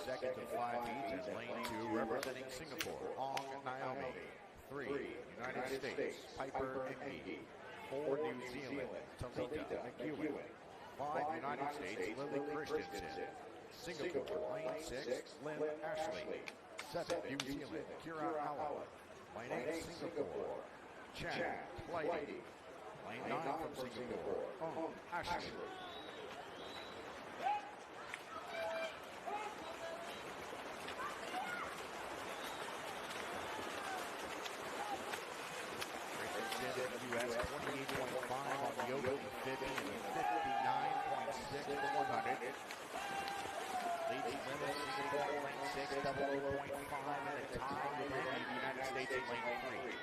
second to 5 heats as lane 2 representing Singapore, Ong Naomi. 3, United States, Piper Engie. 4, New Zealand, Talita McEwen. 5, United States, Lily Christensen. Singapore, lane 6, Lynn Ashley. 7, New Zealand, Kira Allen. Lane 8, Singapore, Chan Blighty. Lane 9 from Singapore, Ashley. US 28.5 on the open, 50 and 59.6 for 100. Leads Lynn Singapore, lane 6, 00.5 and a tie with the United States in lane 3.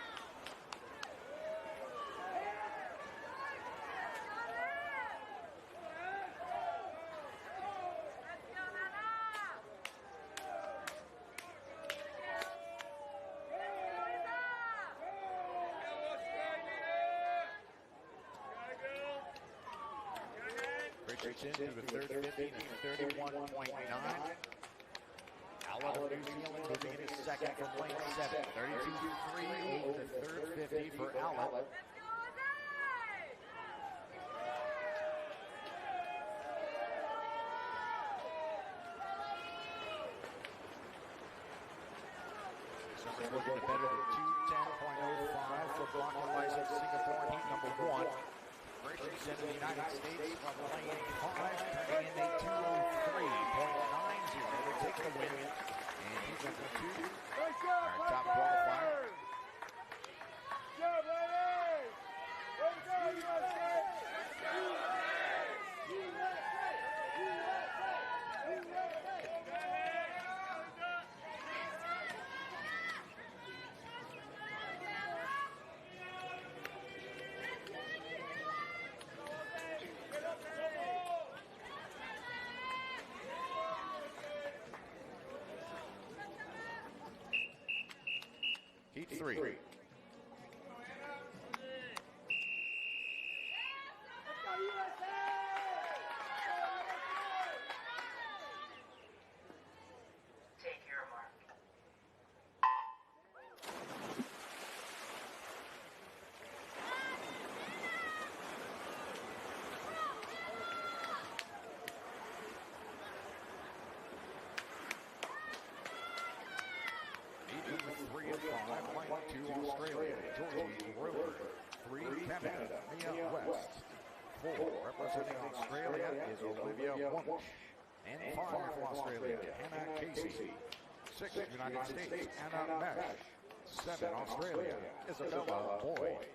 Richardson to the third 50 and 31.9. Allen of New Zealand moving in his second from lane 7. 32.38 the third 50 for Allen. Something looking to better than 210.05 for Blanca Liza Singapore in heat number 1. Christensen in the United States from lane 5, turning in a 203.90 to take the win. And he's number 2, our top qualifier. Heat 3. Take your mark. Three and 5, line 2 Australia, Georgie Rover. 3 Canada, Mia West. 4 representing Australia is Olivia Wunsch. And 5 for Australia, Hannah Casey. 6 United States, Anna Mesh. 7 Australia, Isabella Boyd.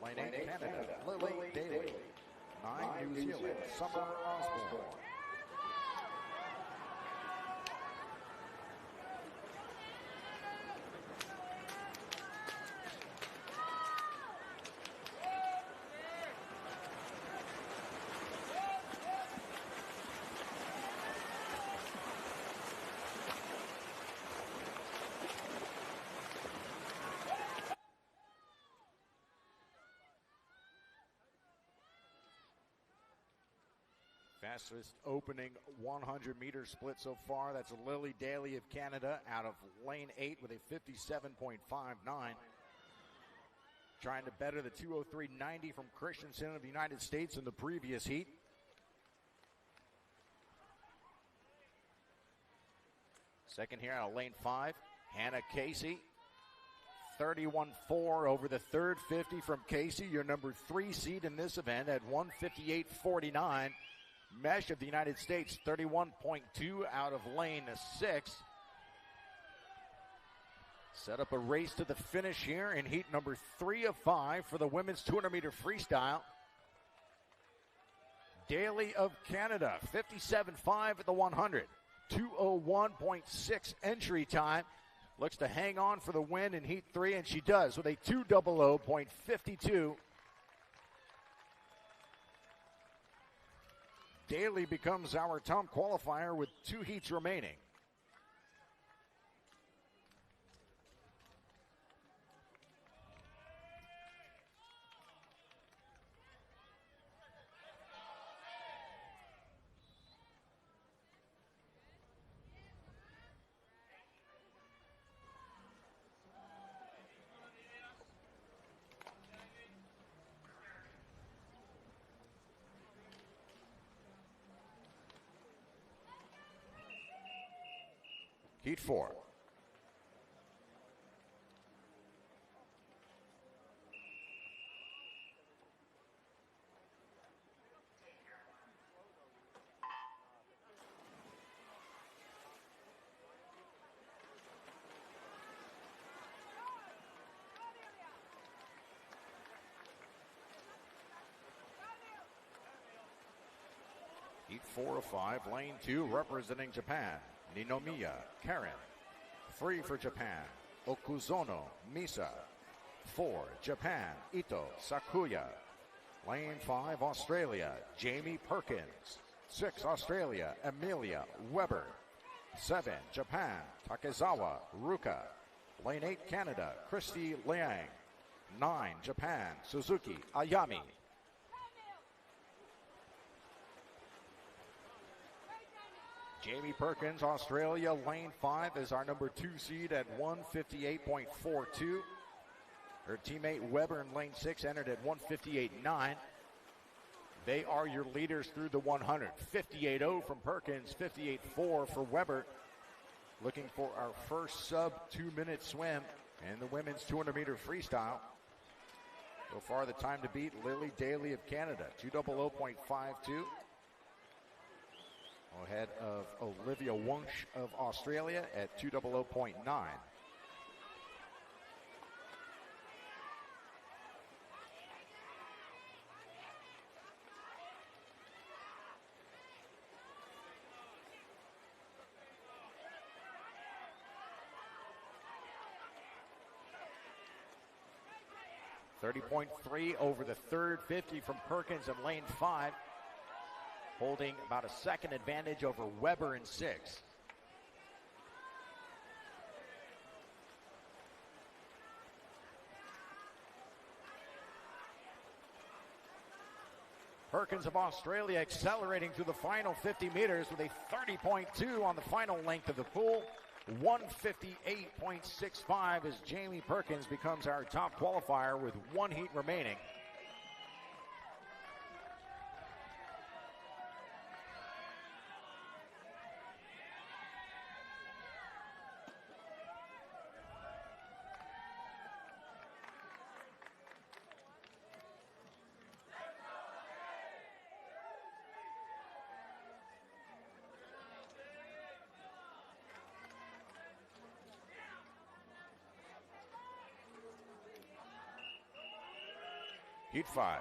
Lane 8 Canada, Lily Daly. 9 New Zealand, Summer Osborne. Fastest opening 100-meter split so far. That's Lily Daly of Canada out of lane 8 with a 57.59. Trying to better the 203.90 from Christensen of the United States in the previous heat. Second here out of lane 5, Hannah Casey. 31.4 over the third 50 from Casey, your number 3 seed in this event at 158.49. Mesh of the United States, 31.2 out of lane 6. Set up a race to the finish here in heat number 3 of 5 for the women's 200-meter freestyle. Daly of Canada, 57.5 at the 100. 2:01.6 entry time. Looks to hang on for the win in heat 3, and she does with a 2:00.52. Daly becomes our top qualifier with 2 heats remaining. Heat 4. Heat 4 of 5, lane 2, representing Japan, Ninomiya Karen. 3 for Japan, Okuzono Misa. 4, Japan, Ito Sakuya. Lane 5, Australia, Jamie Perkins. 6, Australia, Amelia Weber. 7, Japan, Takezawa Ruka. Lane 8, Canada, Christy Liang. 9, Japan, Suzuki Ayami. Jamie Perkins, Australia, lane 5 is our number 2 seed at 158.42. Her teammate Weber in lane 6 entered at 158.9. They are your leaders through the 100. 58.0 from Perkins, 58.4 for Weber. Looking for our first sub 2-minute swim in the women's 200-meter freestyle. So far, the time to beat Lily Daly of Canada, 2:00.52. Ahead of Olivia Wunsch of Australia at 2:00.9. .30.3 over the third 50 from Perkins in lane 5. Holding about a second advantage over Weber in 6. Perkins of Australia accelerating through the final 50 meters with a 30.2 on the final length of the pool. 158.65 as Jamie Perkins becomes our top qualifier with 1 heat remaining. Heat 5.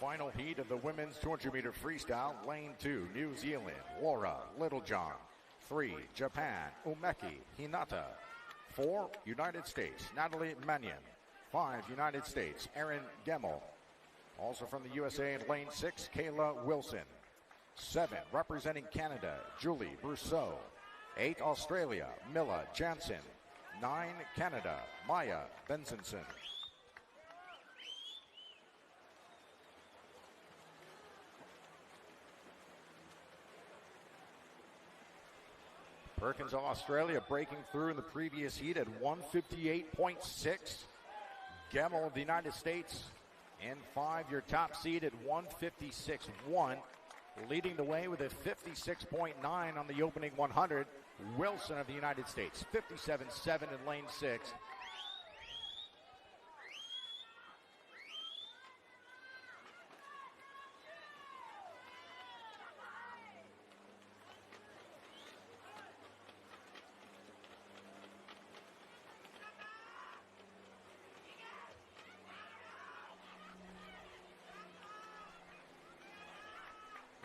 Final heat of the women's 200-meter freestyle, lane 2, New Zealand, Laura Littlejohn. 3, Japan, Umeki Hinata. 4, United States, Natalie Mannion. 5, United States, Erin Gemmel. Also from the USA in lane 6, Kayla Wilson. 7, representing Canada, Julie Brousseau. 8, Australia, Milla Jansen. 9, Canada, Maya Bensenson. Perkins of Australia breaking through in the previous heat at 158.6. Gemmel of the United States in 5, your top seed at 156.1. Leading the way with a 56.9 on the opening 100. Wilson of the United States, 57.7 in lane 6.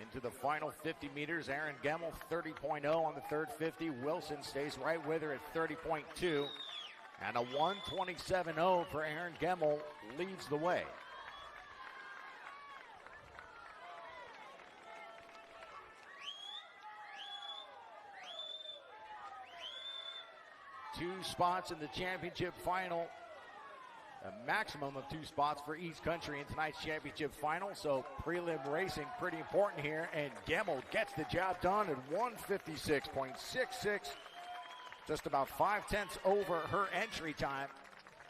Into the final 50 meters, Erin Gemmel 30.0 on the third 50. Wilson stays right with her at 30.2. And a 127.0 for Erin Gemmel leads the way. Two spots in the championship final A maximum of 2 spots for each country in tonight's championship final. So prelim racing pretty important here. And Gemmel gets the job done at 156.66. Just about 5/10 over her entry time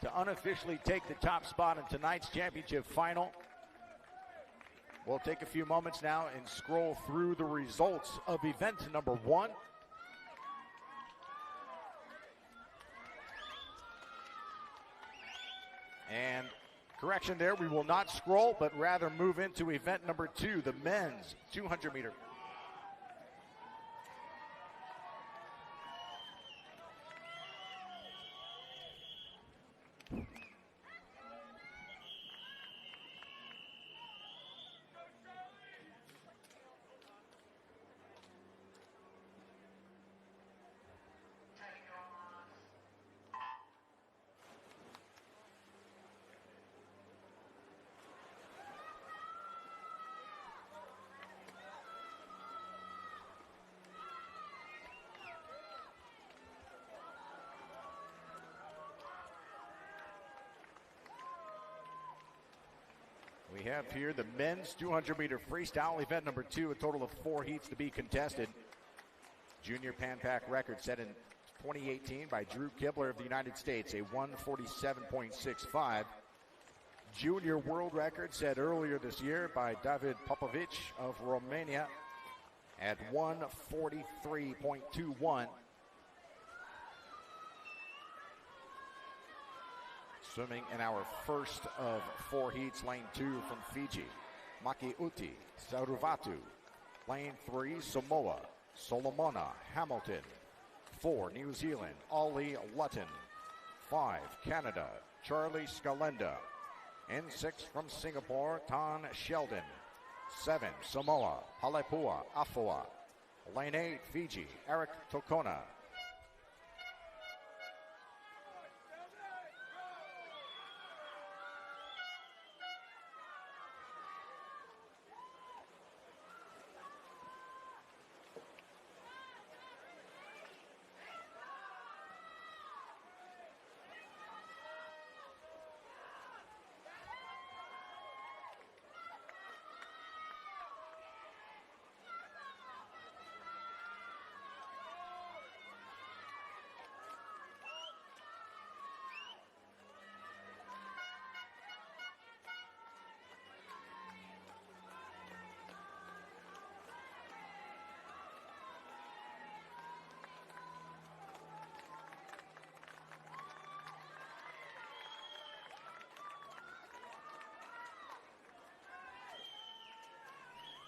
to unofficially take the top spot in tonight's championship final. We'll take a few moments now and scroll through the results of event number 1. And correction there, we will not scroll, but rather move into event number 2, the men's 200 meter. We have here the men's 200 meter freestyle event number 2, a total of 4 heats to be contested. Junior Pan Pac record set in 2018 by Drew Kibler of the United States, a 147.65. Junior world record set earlier this year by David Popovic of Romania at 143.21. Swimming in our first of 4 heats, lane 2 from Fiji, Makiuti Saruvatu. Lane 3, Samoa, Solomona Hamilton. 4, New Zealand, Ollie Lutton. 5, Canada, Charlie Scalenda. N6 from Singapore, Tan Sheldon. 7, Samoa, Palepua Afoa. Lane 8, Fiji, Eric Tokona.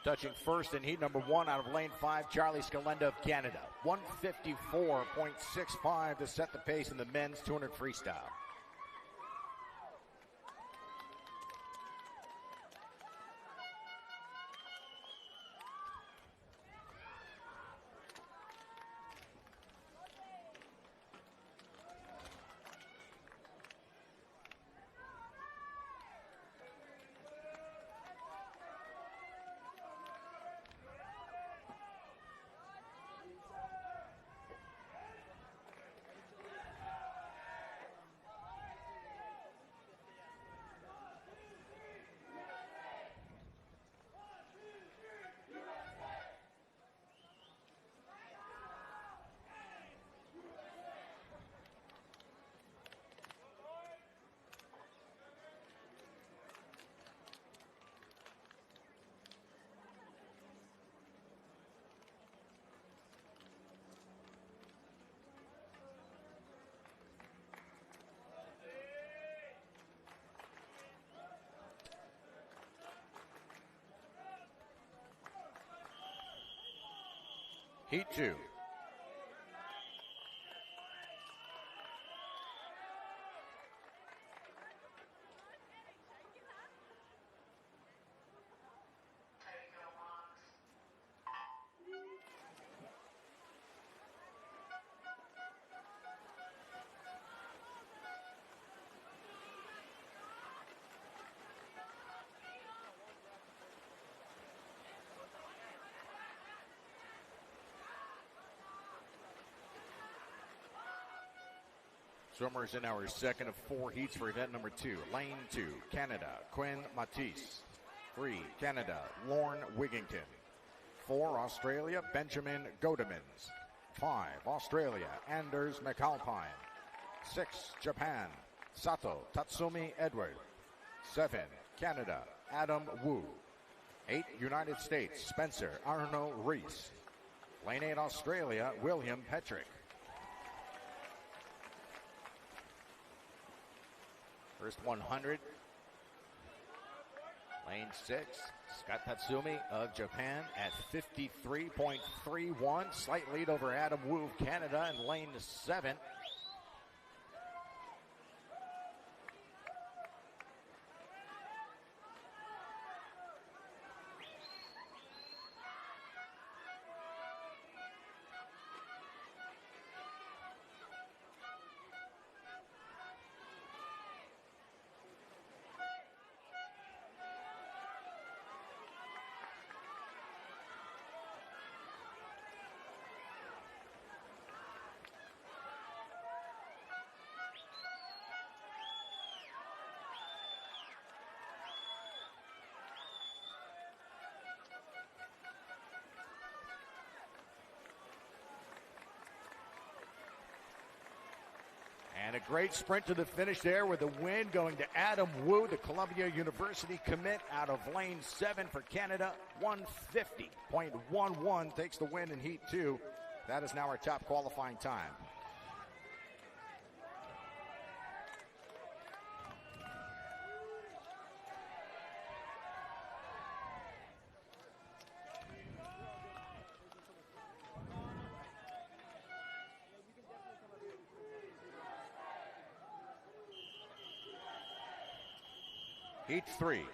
Touching first in heat number 1 out of lane 5, Charlie Scalenda of Canada. 154.65 to set the pace in the men's 200 freestyle. Heat 2. Swimmers in our second of 4 heats for event number 2. Lane 2, Canada, Quinn Matisse. 3, Canada, Lorne Wigington. 4, Australia, Benjamin Godemans. 5, Australia, Anders McAlpine. 6, Japan, Sato Tatsumi Edward. 7, Canada, Adam Wu. 8, United States, Spencer Arno Reese. Lane 8, Australia, William Petrick. First 100. Lane 6, Scott Tatsumi of Japan at 53.31. Slight lead over Adam Wu of Canada in lane 7. And a great sprint to the finish there with the win going to Adam Wu, the Columbia University commit out of lane 7 for Canada. 150.11 takes the win in heat 2. That is now our top qualifying time. Heat 3.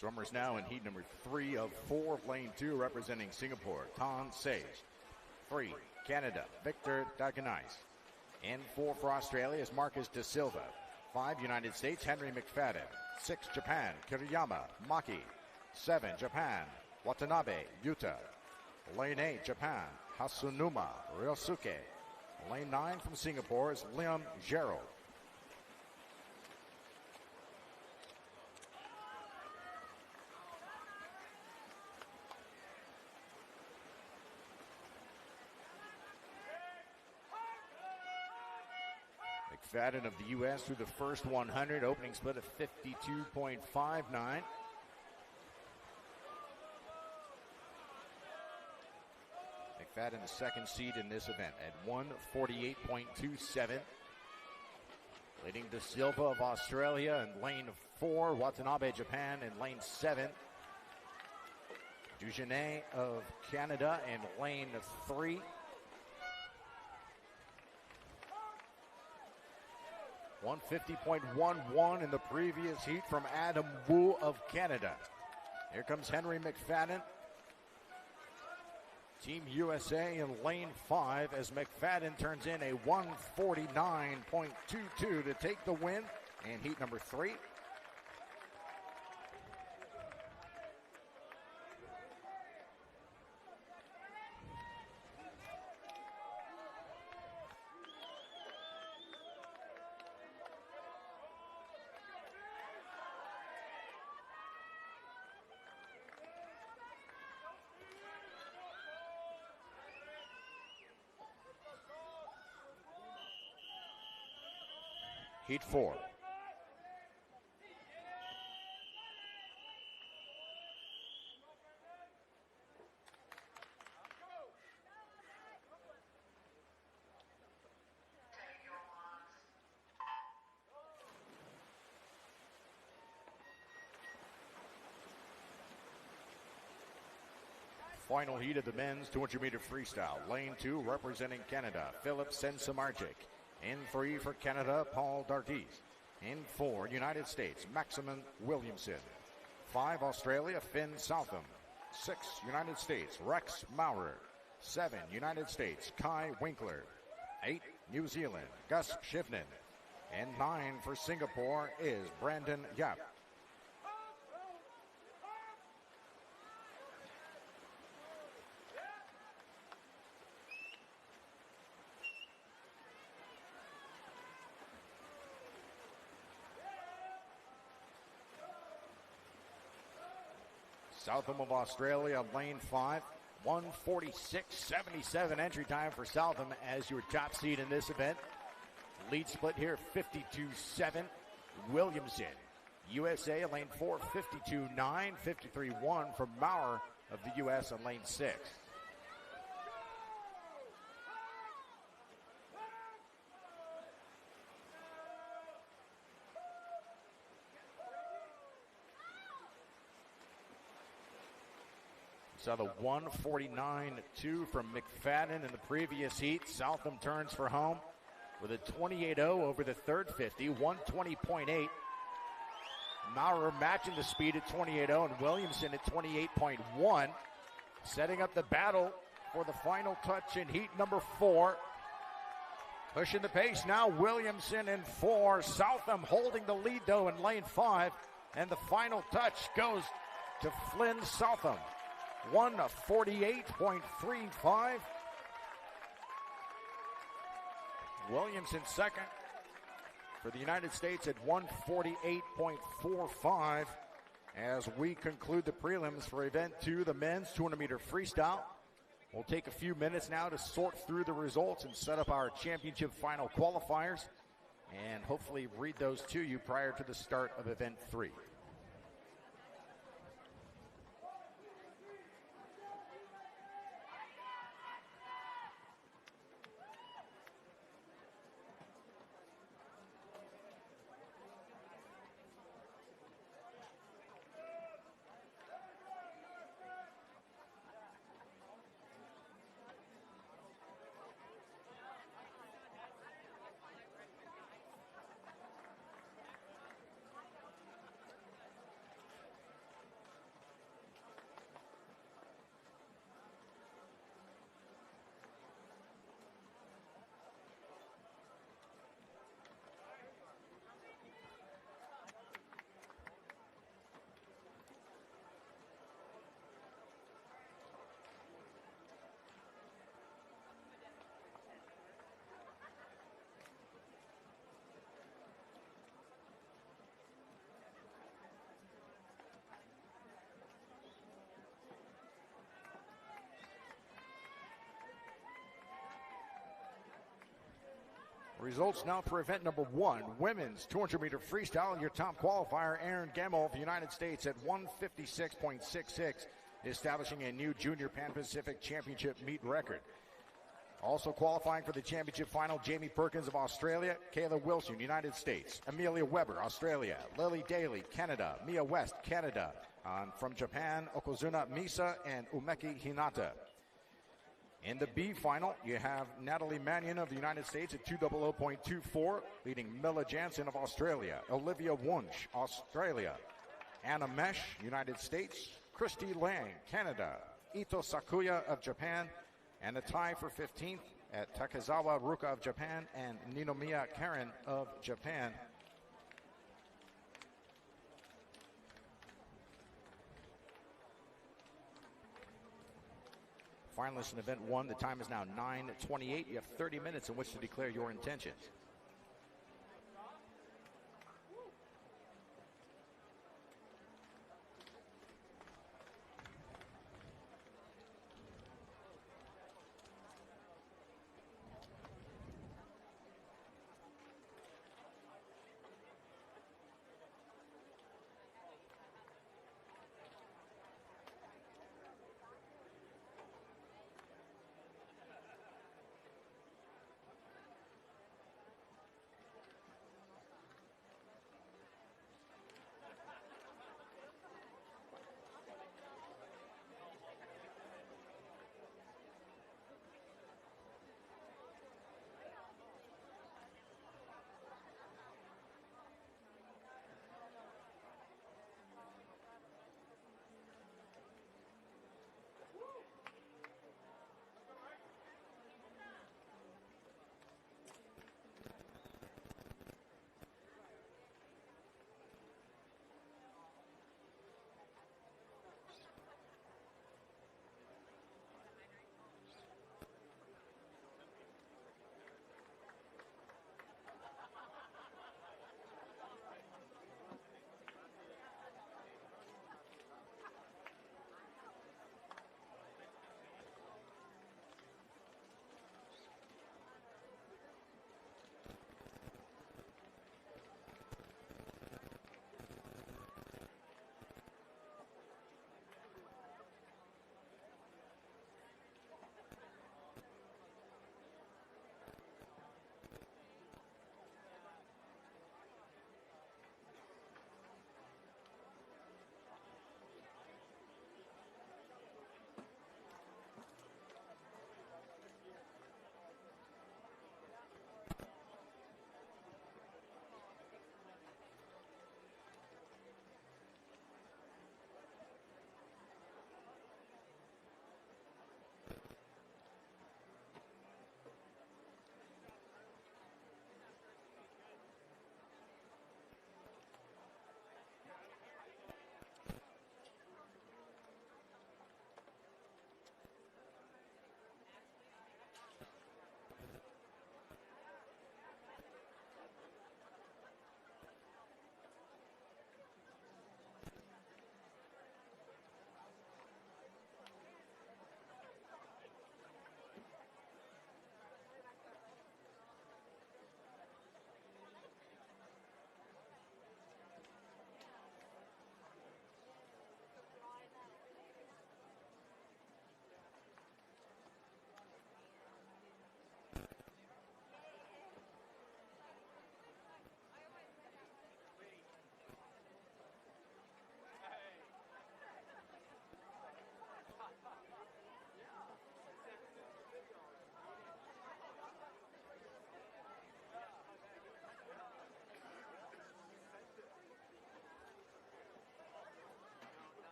Swimmers now in heat number 3 of 4 of lane 2, representing Singapore, Tan Sage. 3, Canada, Victor Daganais. In 4 for Australia is Marcus De Silva. 5, United States, Henry McFadden. 6, Japan, Kiriyama Maki. 7, Japan, Watanabe Yuta. Lane 8, Japan, Hasunuma Ryosuke. Lane 9 from Singapore is Liam Gerald. McFadden of the U.S. through the first 100, opening split of 52.59. McFadden the second seed in this event at 148.27. Leading De Silva of Australia in lane 4, Watanabe Japan in lane 7. Dugenet of Canada in lane 3. .150.11 in the previous heat from Adam Wu of Canada. Here comes Henry McFadden. Team USA in lane 5 as McFadden turns in a 149.22 to take the win in heat number 3. Heat 4. Final heat of the men's 200-meter freestyle. Lane 2 representing Canada, Philip Sensamarczyk. In 3 for Canada, Paul Dargis. In 4, United States, Maximin Williamson. 5, Australia, Finn Southam. 6, United States, Rex Maurer. 7, United States, Kai Winkler. 8, New Zealand, Gus Shivnan. And 9 for Singapore is Brandon Yap. Southam of Australia, lane 5, 1:46.77 entry time for Southam as your top seed in this event. Lead split here, 52-7. Williamson, USA, lane 4, 52-9, 53-1 from Maurer of the U.S. on lane 6. Saw the 1:49.2 from McFadden in the previous heat. Southam turns for home with a 28.0 over the third 50, 120.8. Maurer matching the speed at 28.0 and Williamson at 28.1. Setting up the battle for the final touch in heat number 4. Pushing the pace now, Williamson in 4. Southam holding the lead though in lane 5. And the final touch goes to Flynn Southam. 1:48.35. Williamson second for the United States at 1:48.45 as we conclude the prelims for event 2, the men's 200-meter freestyle. We'll take a few minutes now to sort through the results and set up our championship final qualifiers and hopefully read those to you prior to the start of event 3. Results now for event number 1, women's 200-meter freestyle. Your top qualifier, Aaron Gemmel of the United States at 1:56.66, establishing a new Junior Pan-Pacific Championship meet record. Also qualifying for the championship final, Jamie Perkins of Australia, Kayla Wilson, United States, Amelia Weber, Australia, Lily Daly, Canada, Mia West, Canada, from Japan, Okozuna Misa and Umeki Hinata. In the B final, you have Natalie Mannion of the United States at 2:00.24, leading Milla Jansen of Australia, Olivia Wunsch, Australia, Anna Mesh, United States, Christy Lang, Canada, Ito Sakuya of Japan, and the tie for 15th at Takezawa Ruka of Japan and Ninomiya Karen of Japan. Finalists in event 1, the time is now 9:28. You have 30 minutes in which to declare your intentions.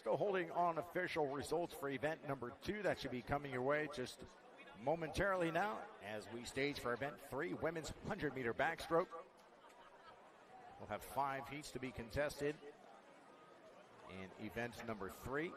Still holding on official results for event number 2. That should be coming your way just momentarily now as we stage for event 3, women's 100-meter backstroke. We'll have 5 heats to be contested in event number 3.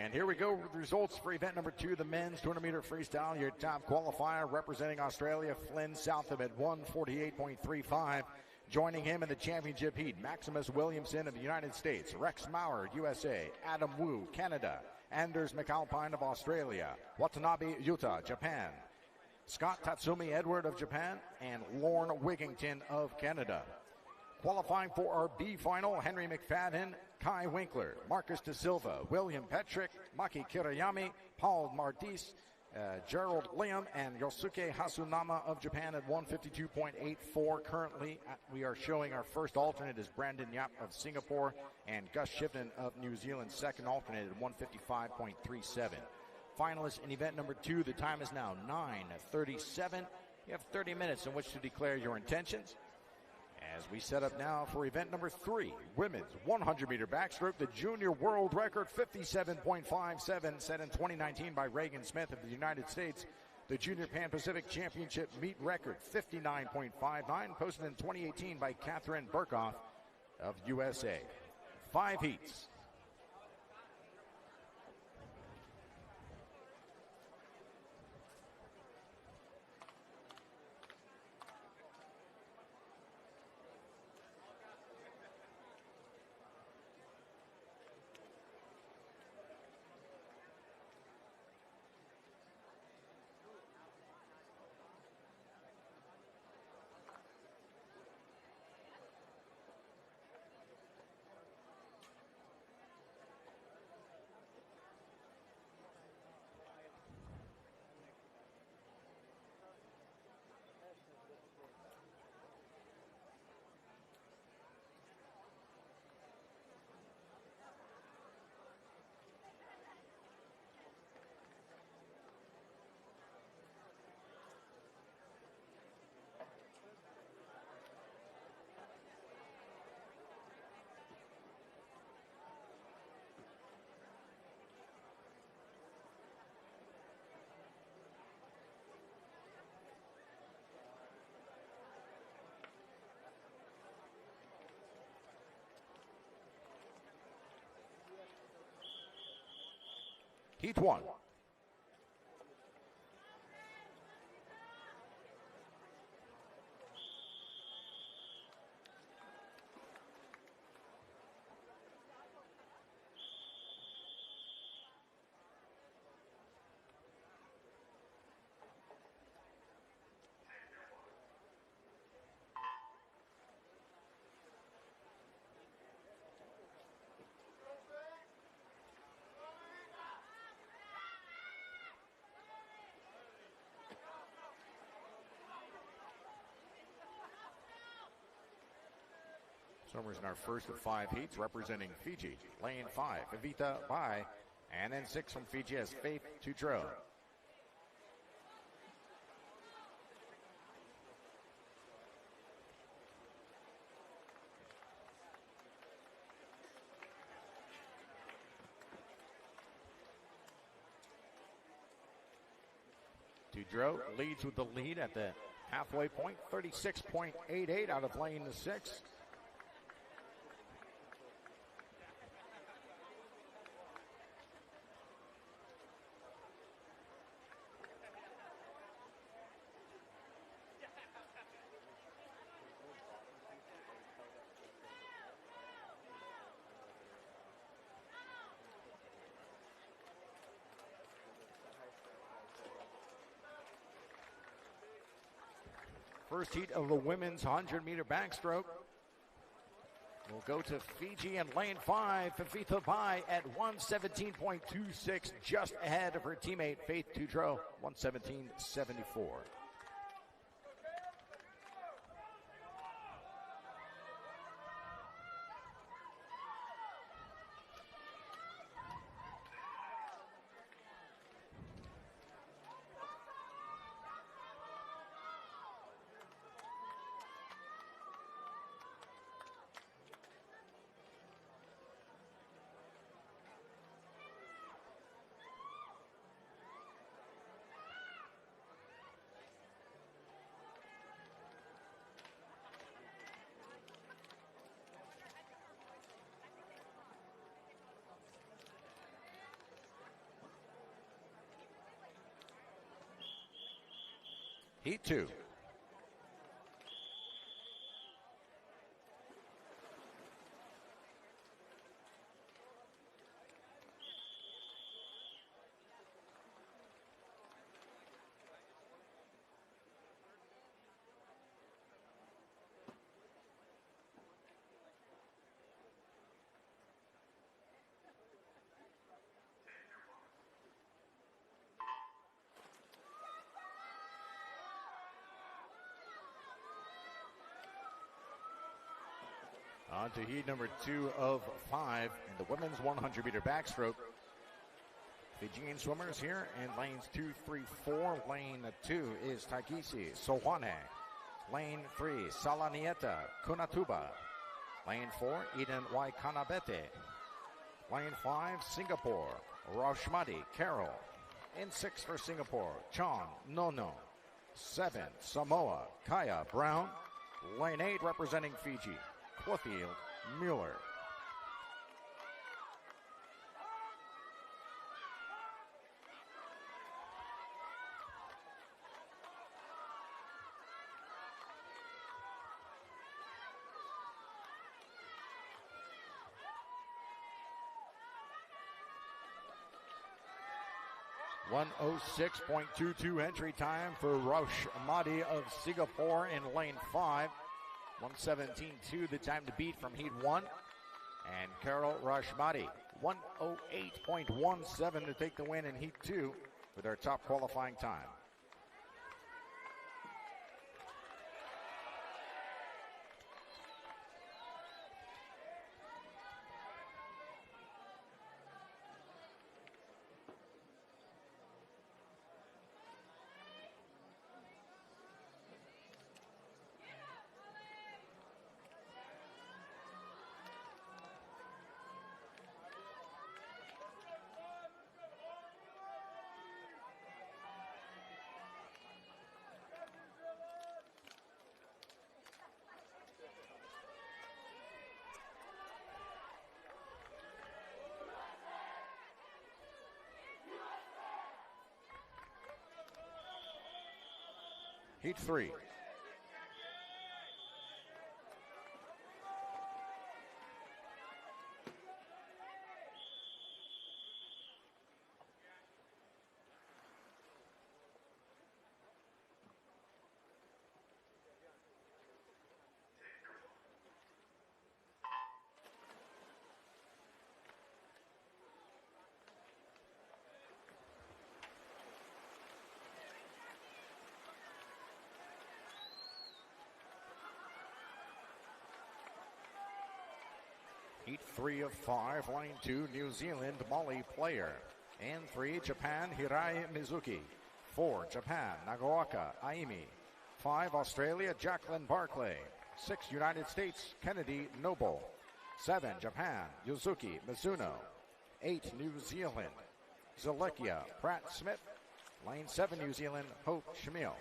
And here we go with the results for event number 2, the men's 200-meter freestyle. Your top qualifier representing Australia, Flynn Southam at 1:48.35. Joining him in the championship heat, Maximus Williamson of the United States, Rex Maurer, USA, Adam Wu, Canada, Anders McAlpine of Australia, Watanabe Yuta, Japan, Scott Tatsumi Edward of Japan, and Lorne Wigington of Canada. Qualifying for our B final, Henry McFadden, Kai Winkler, Marcus De Silva, William Petrick, Maki Kirayami, Paul Mardis, Gerald Liam, and Yosuke Hasunama of Japan at 1:52.84. Currently, we are showing our first alternate is Brandon Yap of Singapore and Gus Shipton of New Zealand, second alternate at 1:55.37. Finalists in event number 2, the time is now 9:37. You have 30 minutes in which to declare your intentions. As we set up now for event number 3, women's 100-meter backstroke, the junior world record 57.57 set in 2019 by Reagan Smith of the United States. The junior Pan-Pacific Championship meet record 59.59 posted in 2018 by Catherine Burkhoff of USA. 5 heats. Heat 1. Swimmers in our first of 5 heats representing Fiji. Lane 5, Evita Bai, and then 6 from Fiji as Faith Tutro. Tudro leads with the lead at the halfway point, 36.88 out of lane 6. First heat of the women's 100-meter backstroke will go to Fiji in lane 5. Fafitha Bai at 117.26, just ahead of her teammate Faith Tudro, 117.74. Heat 2. On to heat number 2 of 5 in the women's 100-meter backstroke. Fijian swimmers here in lanes 2, 3, 4. Lane 2 is Taigisi Sowane. Lane 3, Salanieta Kunatuba. Lane 4, Eden Waikanabete. Lane 5, Singapore, Raushmati Carol. In 6 for Singapore, Chong Nono. 7, Samoa, Kaya Brown. Lane 8 representing Fiji, Clouthield Mueller. .106.22 entry time for Raushmati of Singapore in lane 5. 117.2 the time to beat from heat 1. And Carol Raushmati, 108.17 to take the win in heat 2 for their top qualifying time. Heat 3. Heat 3 of 5, lane 2, New Zealand, Molly Player. And 3, Japan, Hirai Mizuki. 4, Japan, Nagaoka Aimi. 5, Australia, Jacqueline Barclay. 6, United States, Kennedy Noble. 7, Japan, Yuzuki Mizuno. 8, New Zealand, Zalekia Pratt Smith. Lane 7, New Zealand, Hope Shamil.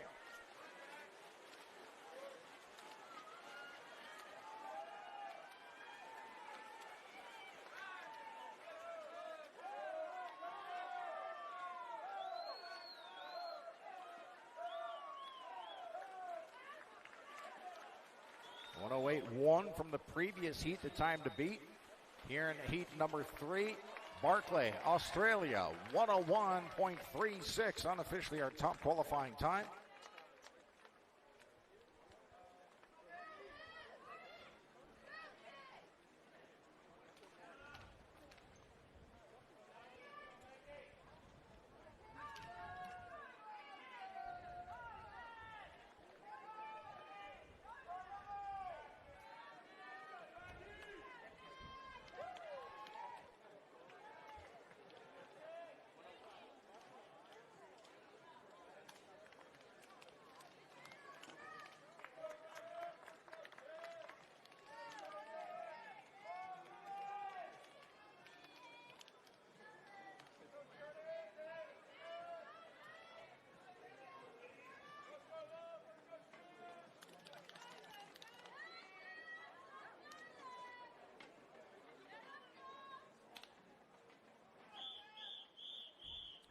.108.1 from the previous heat, the time to beat. Here in heat number 3, Barclay, Australia, 101.36, unofficially our top qualifying time.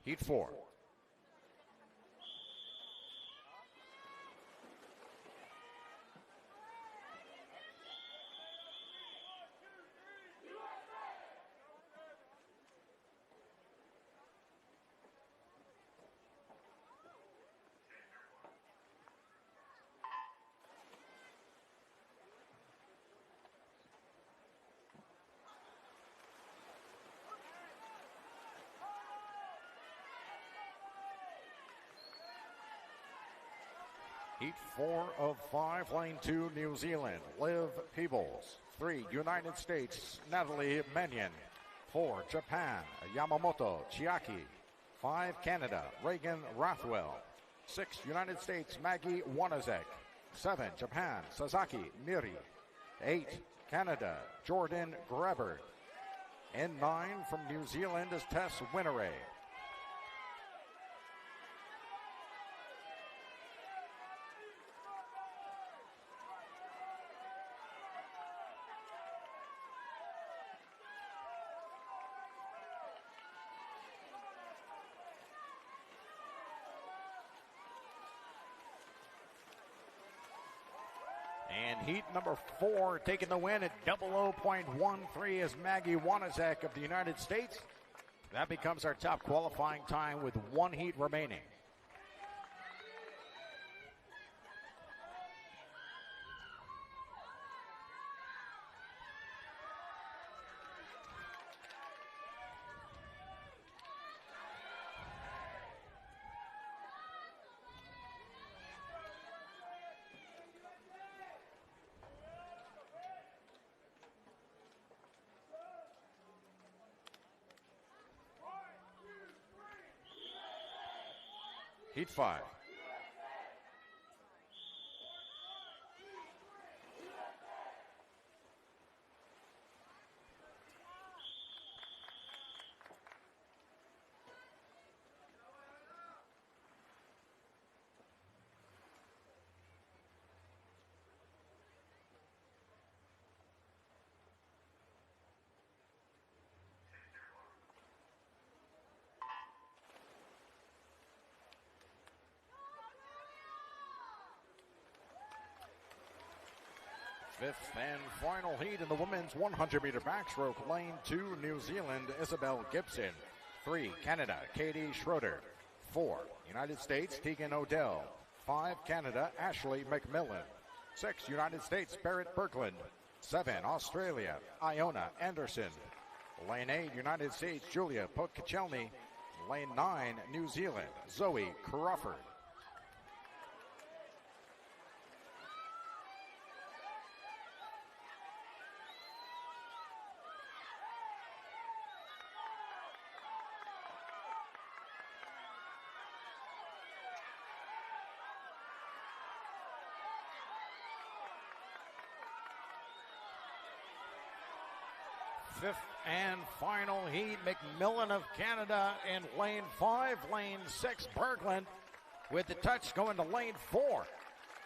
Heat 4. Heat 4 of 5, lane 2, New Zealand, Liv Peebles. 3, United States, Natalie Mannion. 4, Japan, Yamamoto Chiaki. 5, Canada, Reagan Rothwell. 6, United States, Maggie Wanazek. 7, Japan, Sasaki Miri. 8, Canada, Jordan Grabber. And 9 from New Zealand is Tess Winneray. And heat number 4, taking the win at 00.13 is Maggie Wanazek of the United States. That becomes our top qualifying time with 1 heat remaining. Heat 5. Fifth and final heat in the women's 100-meter backstroke, lane 2, New Zealand, Isabel Gibson. 3, Canada, Katie Schroeder. 4, United States, Tegan Odell. 5, Canada, Ashley McMillan. 6, United States, Barrett Birkland. 7, Australia, Iona Anderson. Lane 8, United States, Julia Potkacelny. Lane 9, New Zealand, Zoe Crawford. fifth and final heat. McMillan of Canada in lane 5. Lane 6, Berglund with the touch going to lane 4.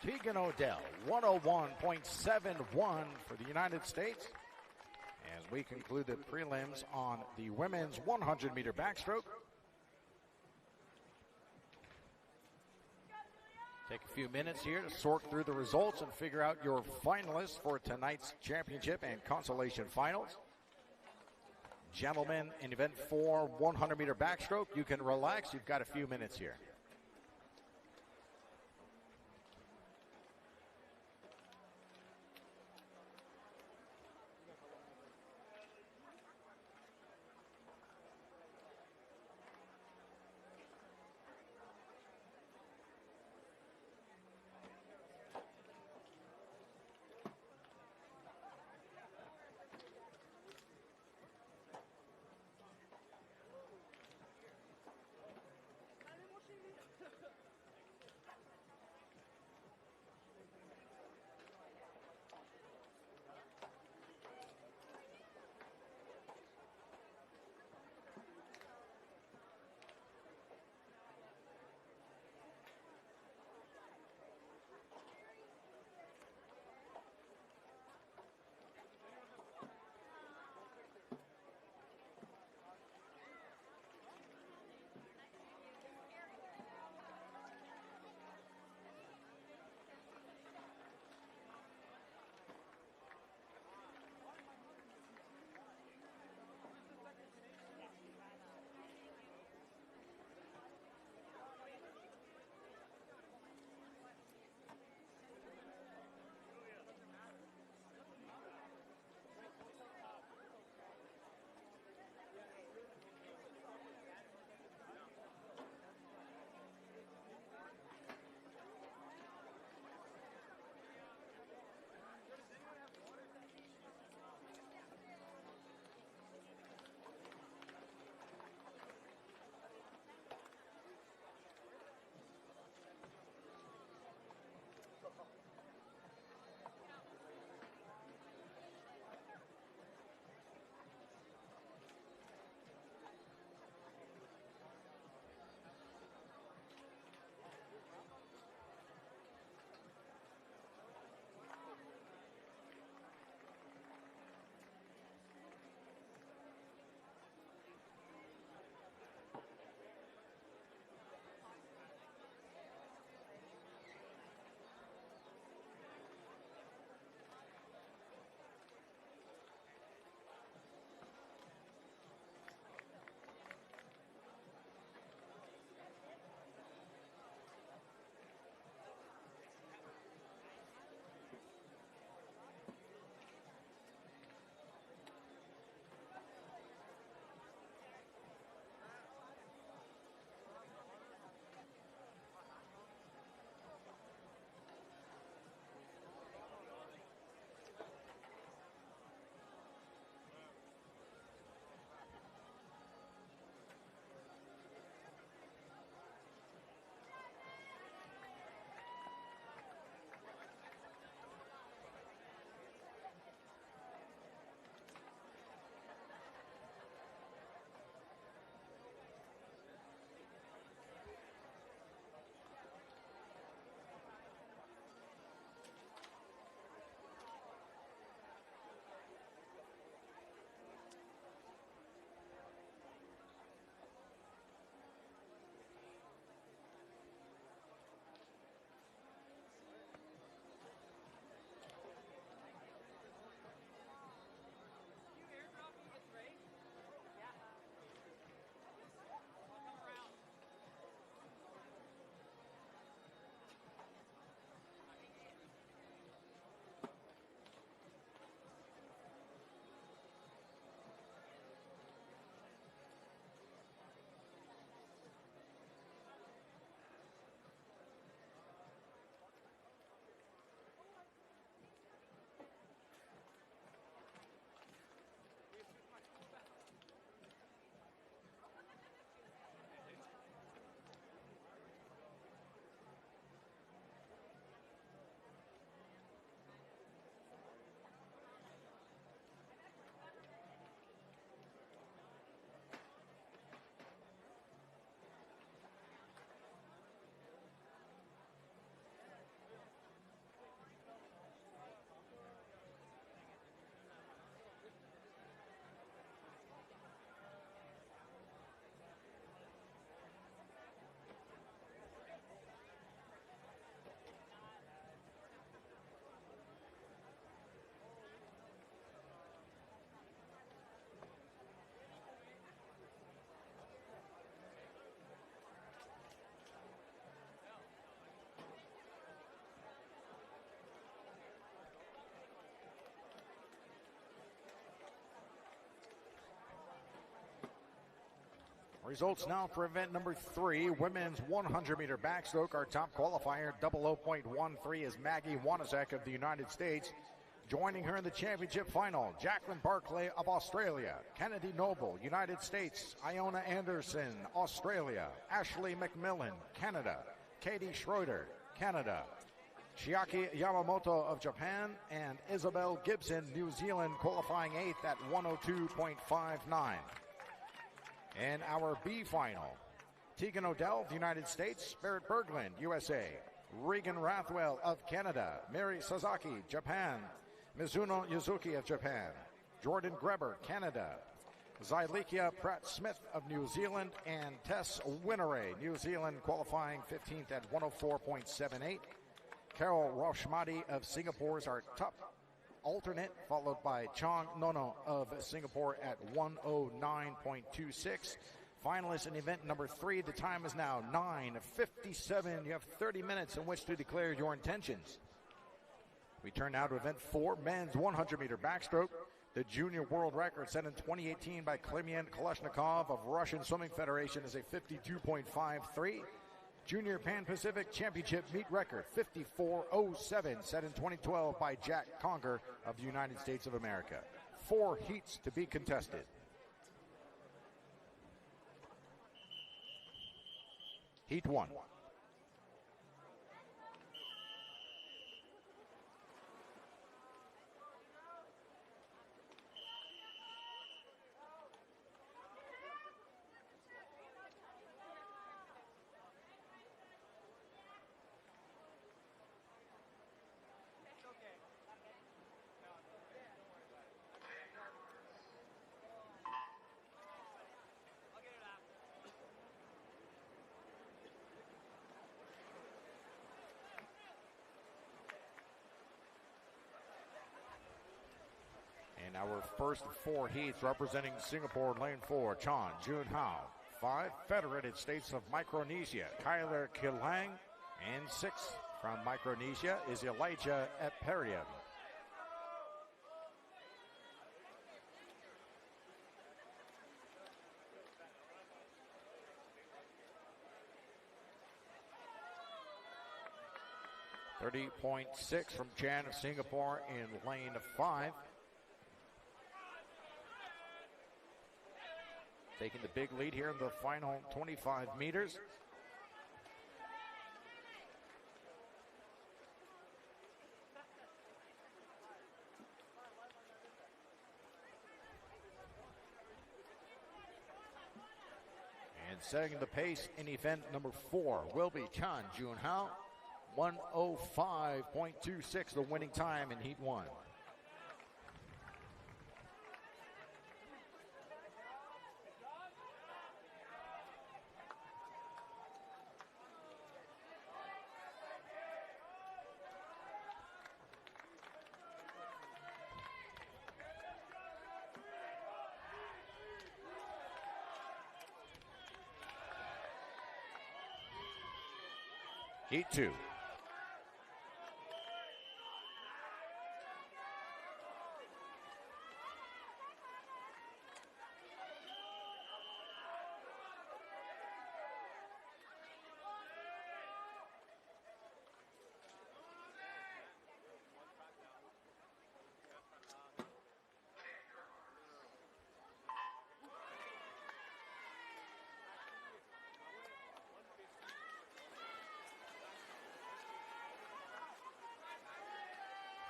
Tegan Odell, 101.71 for the United States. As we conclude the prelims on the women's 100-meter backstroke. Take a few minutes here to sort through the results and figure out your finalists for tonight's championship and consolation finals. Gentlemen, in event 4, 100-meter backstroke, you can relax. You've got a few minutes here. Results now for event number 3, women's 100-meter backstroke. Our top qualifier, 00.13, is Maggie Wanasek of the United States. Joining her in the championship final, Jacqueline Barclay of Australia, Kennedy Noble, United States, Iona Anderson, Australia, Ashley McMillan, Canada, Katie Schroeder, Canada, Chiaki Yamamoto of Japan, and Isabel Gibson, New Zealand, qualifying 8th at 102.59. In our B final, Tegan Odell of the United States, Barrett Berglund, USA, Regan Rathwell of Canada, Mary Sasaki, Japan, Mizuno Yuzuki of Japan, Jordan Greber, Canada, Zylikia Pratt-Smith of New Zealand, and Tess Winneray, New Zealand, qualifying 15th at 104.78. Carol Roshmati of Singapore is our top alternate, followed by Chong Nono of Singapore at 109.26. Finalists in event number 3, the time is now 9:57. You have 30 minutes in which to declare your intentions. We turn now to event 4, men's 100-meter backstroke. The junior world record set in 2018 by Klemien Kalashnikov of Russian Swimming Federation is a 52.53. Junior Pan-Pacific Championship meet record 54.07 set in 2012 by Jack Conger of the United States of America. 4 heats to be contested. Heat 1. In our first 4 heats, representing Singapore, lane 4, Chan Jun Hao. 5, Federated States of Micronesia, Kyler Kilang. And 6, from Micronesia, is Elijah Eperian. .30.6 from Chan of Singapore in lane 5. Taking the big lead here in the final 25 meters. And setting the pace in event number 4 will be Chan Jun Hao. 1:05.26, the winning time in Heat 1. Heat 2.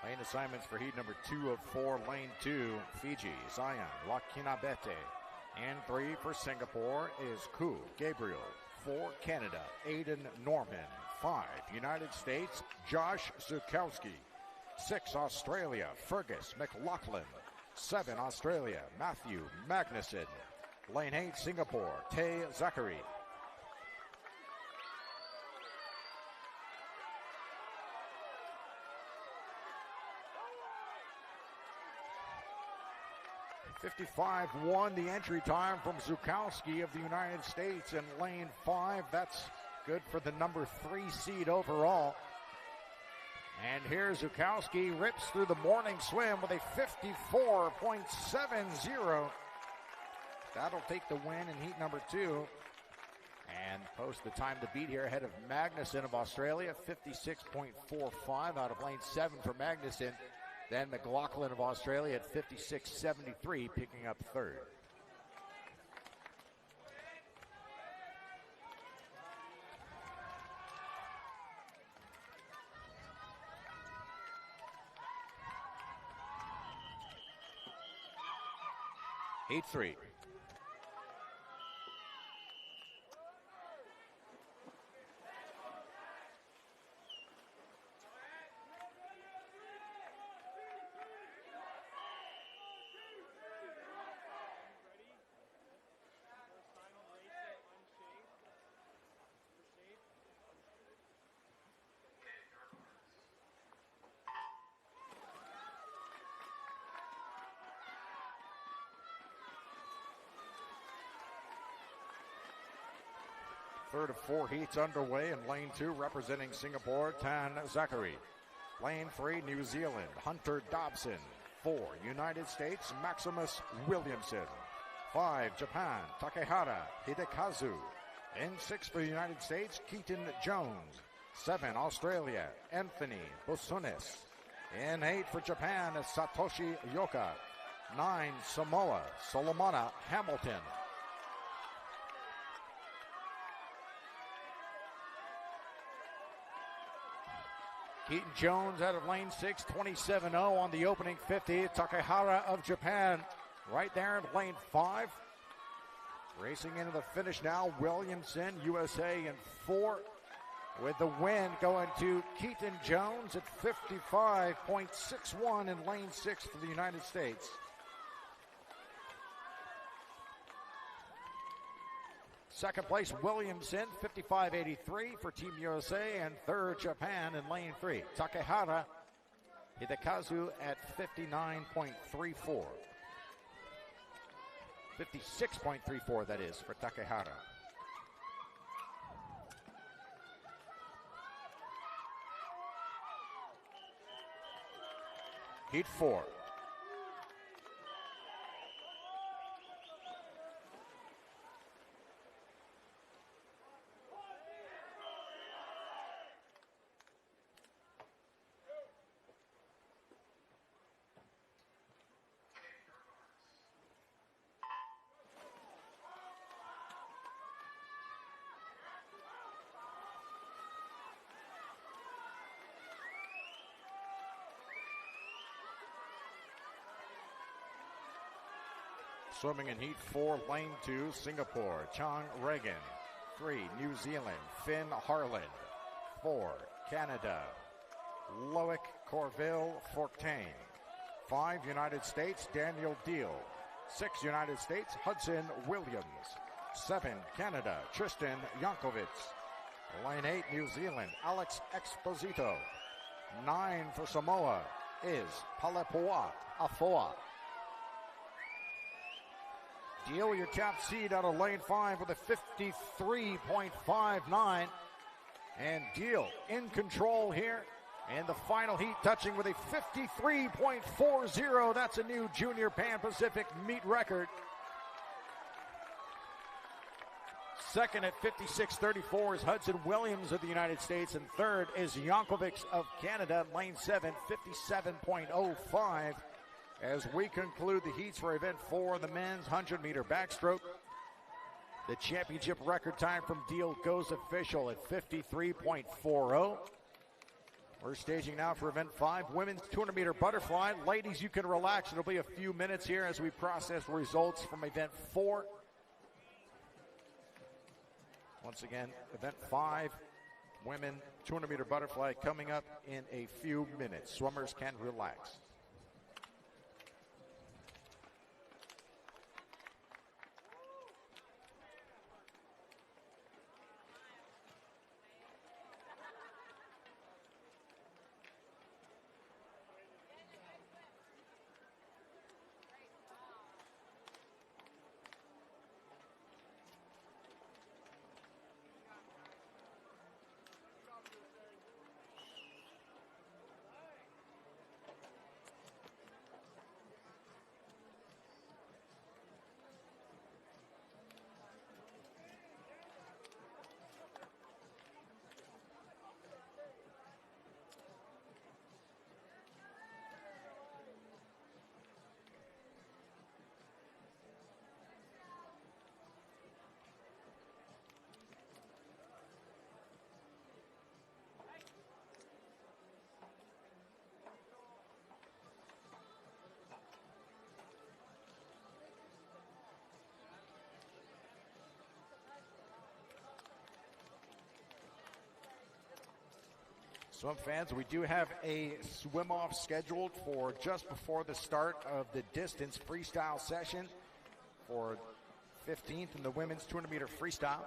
Lane assignments for heat number 2 of 4, lane 2, Fiji, Zion, Lakinabete. And 3 for Singapore is Ku Gabriel. 4, Canada, Aiden Norman. 5, United States, Josh Zukowski. 6, Australia, Fergus McLaughlin. 7, Australia, Matthew Magnuson. Lane 8, Singapore, Tay Zachary. .55.1 the entry time from Zukowski of the United States in lane 5. That's good for the number 3 seed overall. And here Zukowski rips through the morning swim with a 54.70. That'll take the win in heat number 2. And post the time to beat here ahead of Magnuson of Australia, 56.45 out of lane 7 for Magnuson. Then McLaughlin of Australia at 56.73, picking up third. Heat 3. Third of 4 heats underway in lane 2, representing Singapore, Tan Zachary. Lane 3, New Zealand, Hunter Dobson. 4, United States, Maximus Williamson. 5, Japan, Takehara Hidekazu. In 6 for the United States, Keaton Jones. 7, Australia, Anthony Bosunis. In 8 for Japan, Satoshi Yoka. 9, Samoa, Solomona Hamilton. Keaton Jones out of lane 6, 27-0 on the opening 50. Takehara of Japan right there in lane 5. Racing into the finish now, Williamson, USA in 4. With the win going to Keaton Jones at 55.61 in lane 6 for the United States. Second place, Williamson, 55.83 for Team USA, and third, Japan in lane 3. Takehara Hidekazu at 59.34. 56.34, that is, for Takehara. Heat 4. Swimming in heat 4, lane 2, Singapore, Chang Regan. 3, New Zealand, Finn Harlan. 4, Canada, Loic Corville Fortin. 5, United States, Daniel Deal. 6, United States, Hudson Williams. 7, Canada, Tristan Yankovic. Lane 8, New Zealand, Alex Exposito. 9 for Samoa is Palepoa Afoa. Deal, your top seed out of lane 5 with a 53.59. And Deal in control here. And the final heat touching with a 53.40. That's a new Junior Pan Pacific meet record. Second at 56.34 is Hudson Williams of the United States. And third is Yankovic of Canada. Lane 7, 57.05. As we conclude the heats for event 4, the men's 100-meter backstroke. The championship record time from Deal goes official at 53.40. We're staging now for event 5, women's 200-meter butterfly. Ladies, you can relax. It'll be a few minutes here as we process results from event 4. Once again, event 5, women 200-meter butterfly coming up in a few minutes. Swimmers can relax. Swim fans, we do have a swim off scheduled for just before the start of the distance freestyle session for 15th in the women's 200 meter freestyle.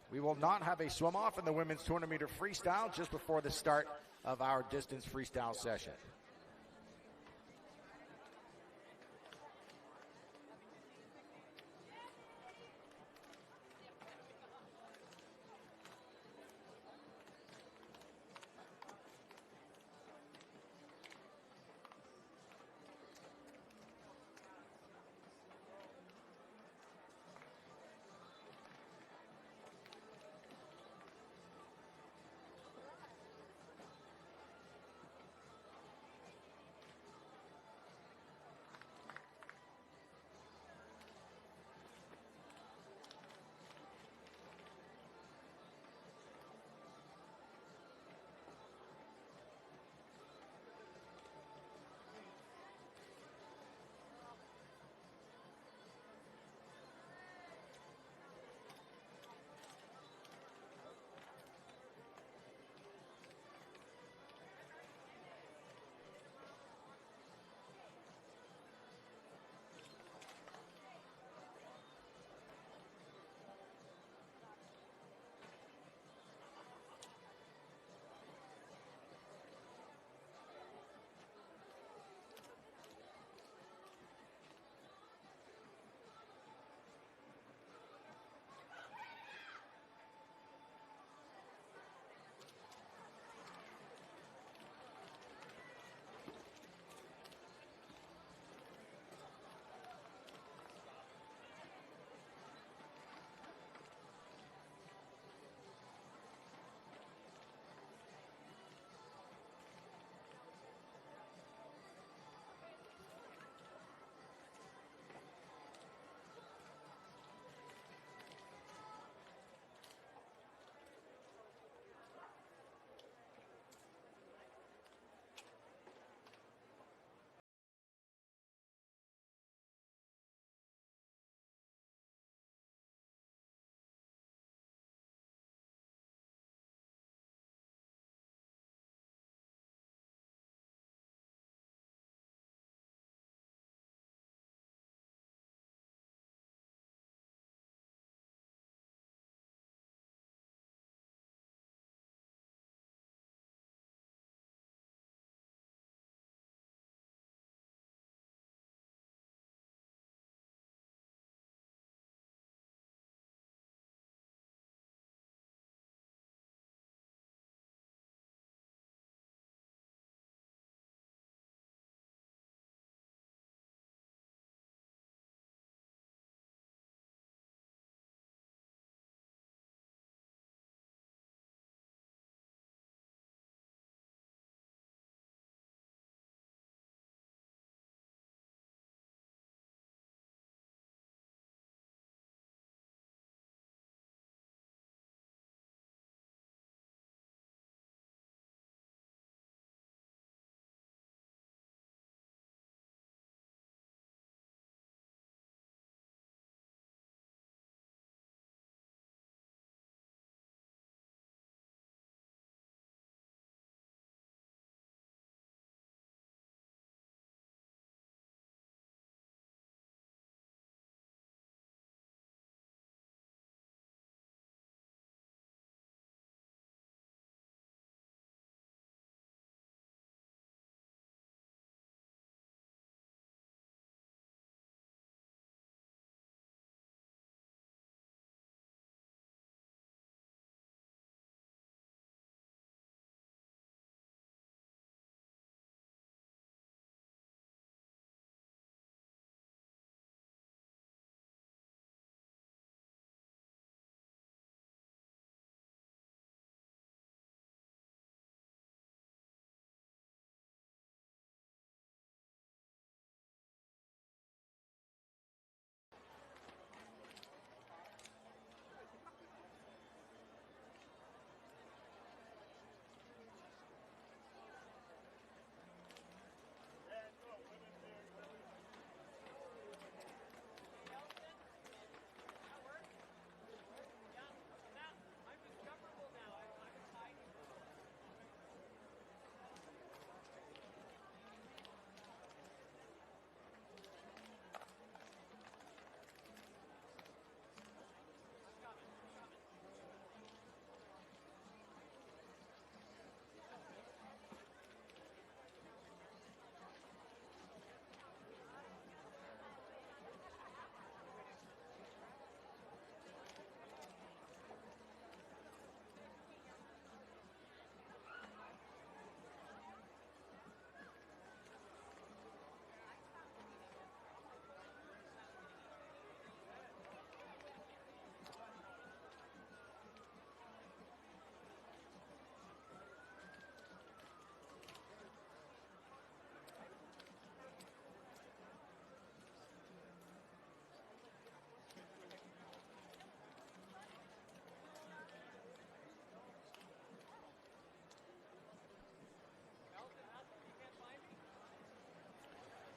We will not have a swim off in the women's 200 meter freestyle just before the start of our distance freestyle session.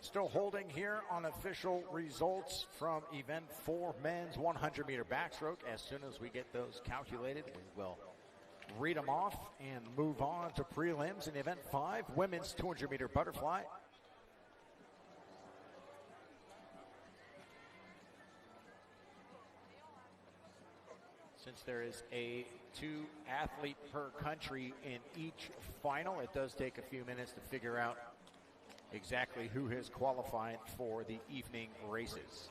Still holding here on official results from event 4, men's 100-meter backstroke. As soon as we get those calculated, we will read them off and move on to prelims in event 5, women's 200-meter butterfly. Since there is a 2 athlete per country in each final, it does take a few minutes to figure out exactly who has qualified for the evening races.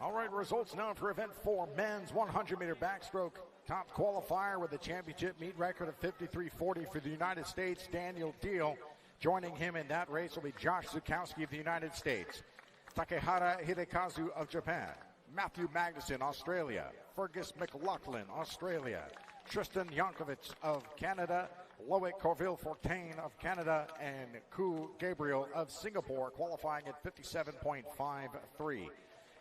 All right, results now for event 4, men's 100-meter backstroke. Top qualifier with a championship meet record of 53.40 for the United States, Daniel Deal. Joining him in that race will be Josh Zukowski of the United States, Takehara Hidekazu of Japan, Matthew Magnuson, Australia, Fergus McLaughlin, Australia, Tristan Yankovic of Canada, Loic Corville-Fortin of Canada, and Ku Gabriel of Singapore, qualifying at 57.53.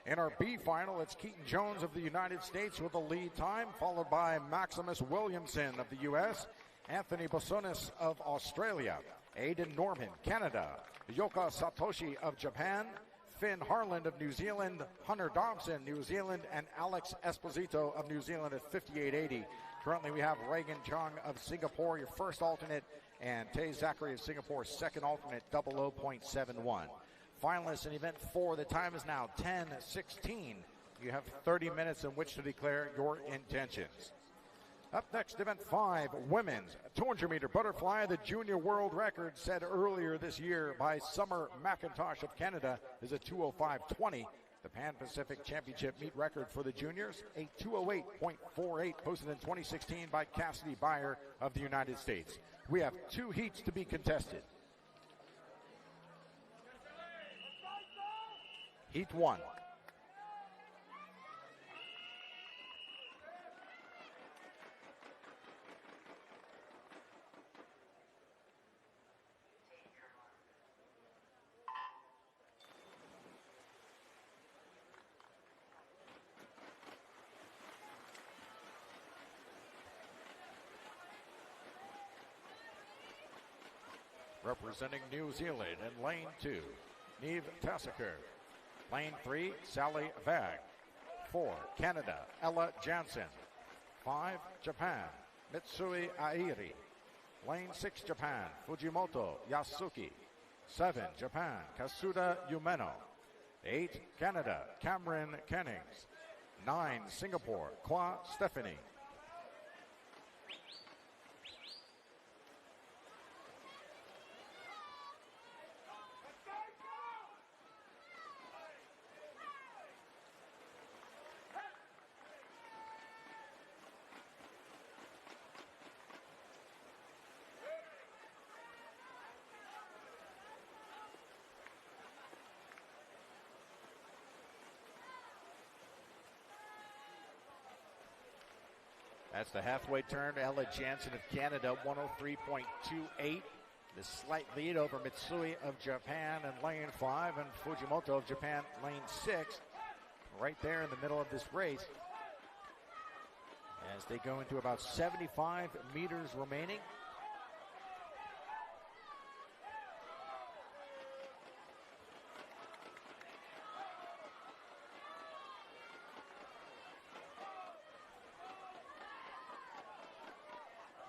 In our B final, it's Keaton Jones of the United States with the lead time, followed by Maximus Williamson of the U.S., Anthony Bosonis of Australia, Aidan Norman, Canada, Yoka Satoshi of Japan, Finn Harland of New Zealand, Hunter Dobson, New Zealand, and Alex Esposito of New Zealand at 58.80. Currently, we have Reagan Chung of Singapore, your first alternate, and Tay Zachary of Singapore, second alternate, 00.71. Finalists in event 4, the time is now 10:16. You have 30 minutes in which to declare your intentions. Up next, event 5, women's 200-meter butterfly. The junior world record set earlier this year by Summer McIntosh of Canada is a 2:05.20. The Pan-Pacific Championship meet record for the juniors, a 2:08.48, posted in 2016 by Cassidy Beyer of the United States. We have 2 heats to be contested. Heat 1. Representing New Zealand in lane 2, Niamh Tassiker. Lane 3, Sally Vag. 4, Canada, Ella Jansen. 5, Japan, Mitsui Airi. Lane 6, Japan, Fujimoto Yasuki. 7, Japan, Kasuda Umeno. 8, Canada, Cameron Kennings. 9, Singapore, Kwa Stephanie. That's the halfway turn. Ella Jansen of Canada, 103.28. The slight lead over Mitsui of Japan in lane 5 and Fujimoto of Japan, lane 6. Right there in the middle of this race. As they go into about 75 meters remaining.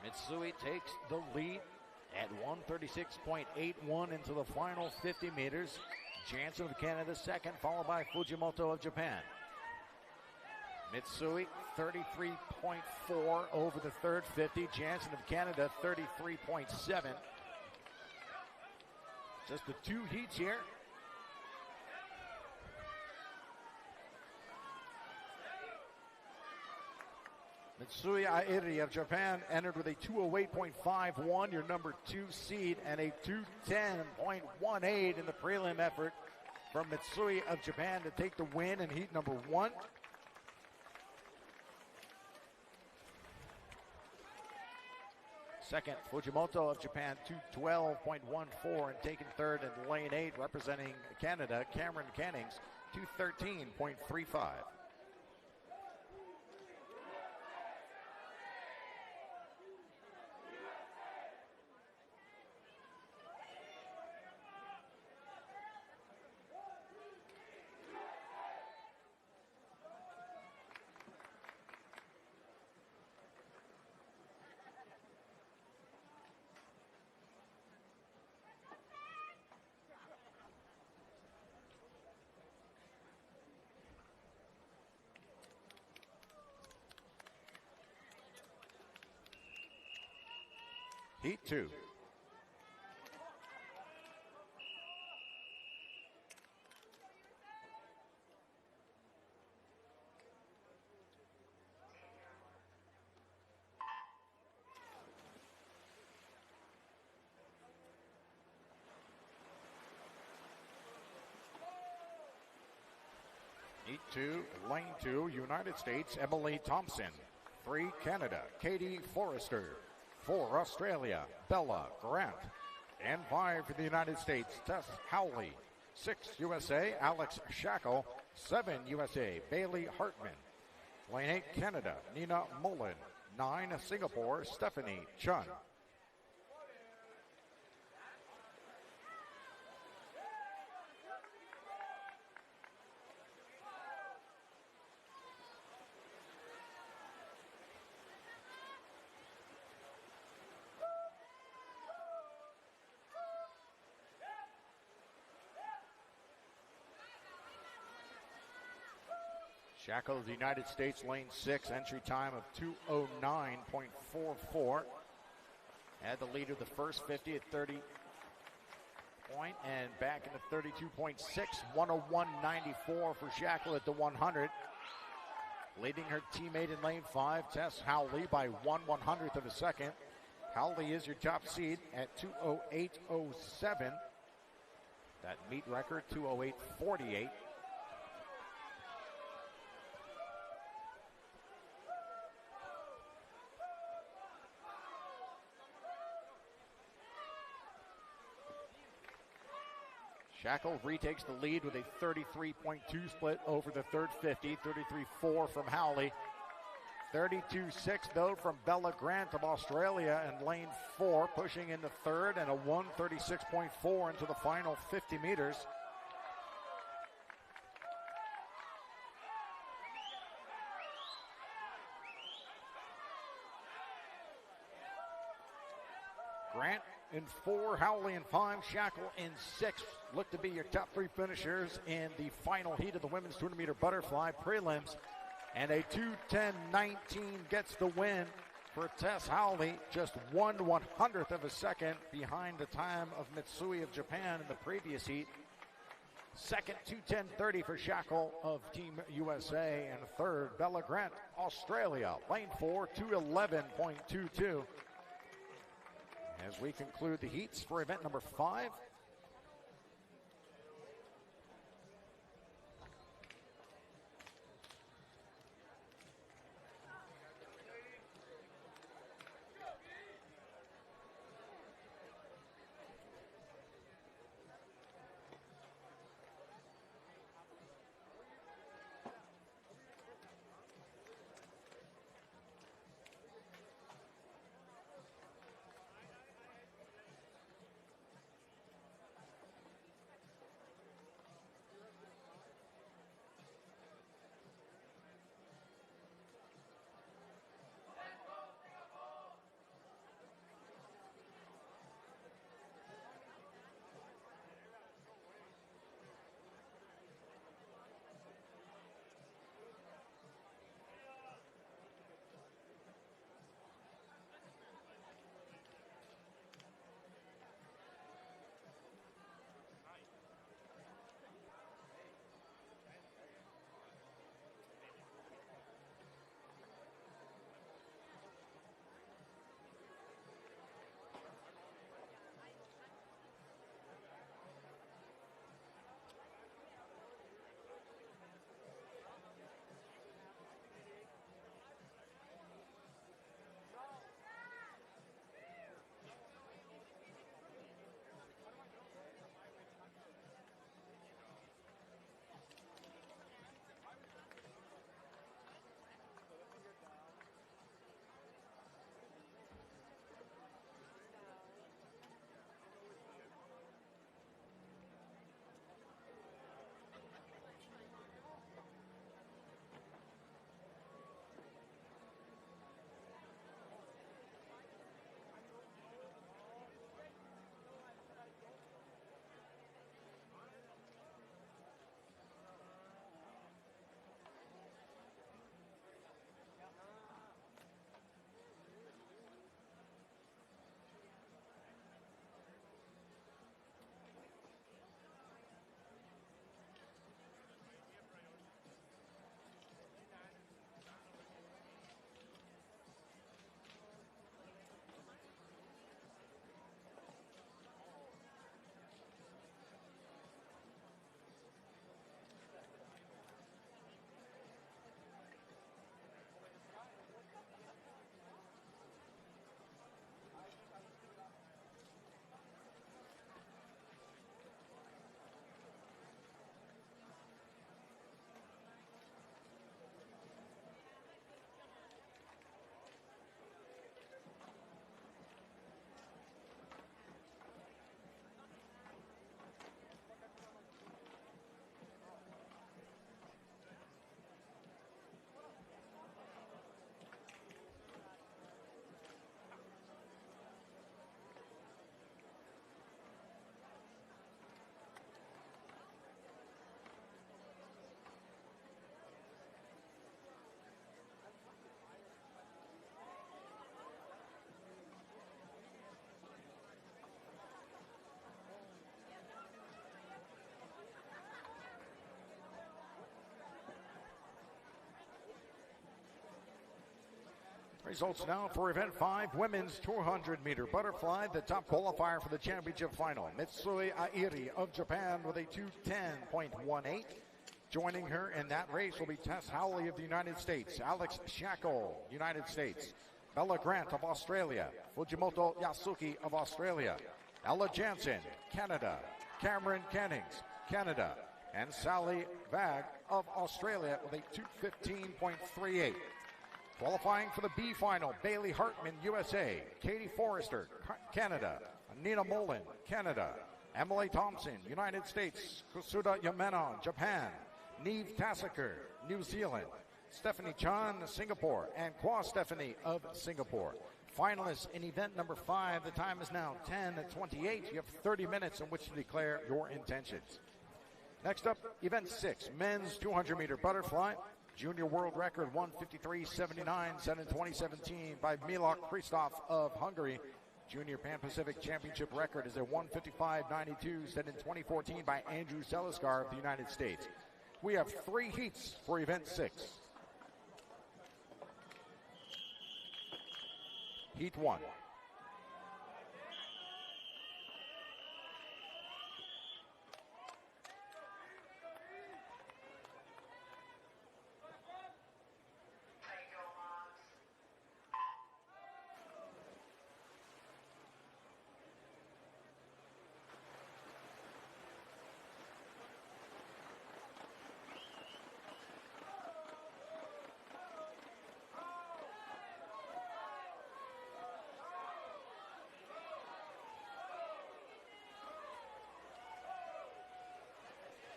Mitsui takes the lead at 136.81 into the final 50 meters. Jansen of Canada second, followed by Fujimoto of Japan. Mitsui 33.4 over the third 50. Jansen of Canada 33.7. Just the two heats here. Mitsui Airi of Japan entered with a 208.51, your number 2 seed, and a 210.18 in the prelim effort from Mitsui of Japan to take the win in heat number 1. Second, Fujimoto of Japan, 212.14, and taking third in lane 8, representing Canada, Cameron Kennings, 213.35. Heat 2. Heat 2, lane 2, United States, Emily Thompson. 3, Canada, Katie Forrester. 4, Australia, Bella Grant. And 5 for the United States, Tess Howley. 6, USA, Alex Shackle. 7, USA, Bailey Hartman. Lane 8, Canada, Nina Mullen. 9, Singapore, Stephanie Chun. Shackle of the United States, lane 6, entry time of 2:09.44. Had the lead of the first 50 at 30 point and back into 32.6, 101.94 for Shackle at the 100. Leading her teammate in lane 5, Tess Howley, by 1/100th of a second. Howley is your top seed at 2:08.07. That meet record, 2:08.48. Shackle retakes the lead with a 33.2 split over the third 50, 33.4 from Howley. 32.6 though from Bella Grant of Australia in lane 4, pushing into third, and a 1:36.4 into the final 50 meters. in 4, Howley in 5, Shackle in 6. Look to be your top 3 finishers in the final heat of the women's 200-meter butterfly prelims. And a 2:10.19 gets the win for Tess Howley, just 1/100th of a second behind the time of Mitsui of Japan in the previous heat. Second, 2:10.30 for Shackle of Team USA. And third, Bella Grant, Australia, lane 4, 2:11.22. As we conclude the heats for event number 5. Results now for event 5, women's 200-meter butterfly. The top qualifier for the championship final, Mitsui Airi of Japan with a 2:10.18. Joining her in that race will be Tess Howley of the United States, Alex Shackle, United States, Bella Grant of Australia, Fujimoto Yasuki of Australia, Ella Jansen, Canada, Cameron Cannings, Canada, and Sally Vag of Australia with a 2:15.38. Qualifying for the B final, Bailey Hartman, USA, Katie Forrester, Canada, Nina Mullen, Canada, Emily Thompson, United States, Kusuda Yamena, Japan, Neve Tassiker, New Zealand, Stephanie Chan, Singapore, and Kwa Stephanie of Singapore. Finalists in event number 5, the time is now 10:28. You have 30 minutes in which to declare your intentions. Next up, event 6, men's 200-meter butterfly. Junior world record 153.79, set in 2017 by Milok Christoph of Hungary. Junior Pan-Pacific Championship record is a 155.92, set in 2014 by Andrew Seliskar of the United States. We have 3 heats for event 6. Heat 1.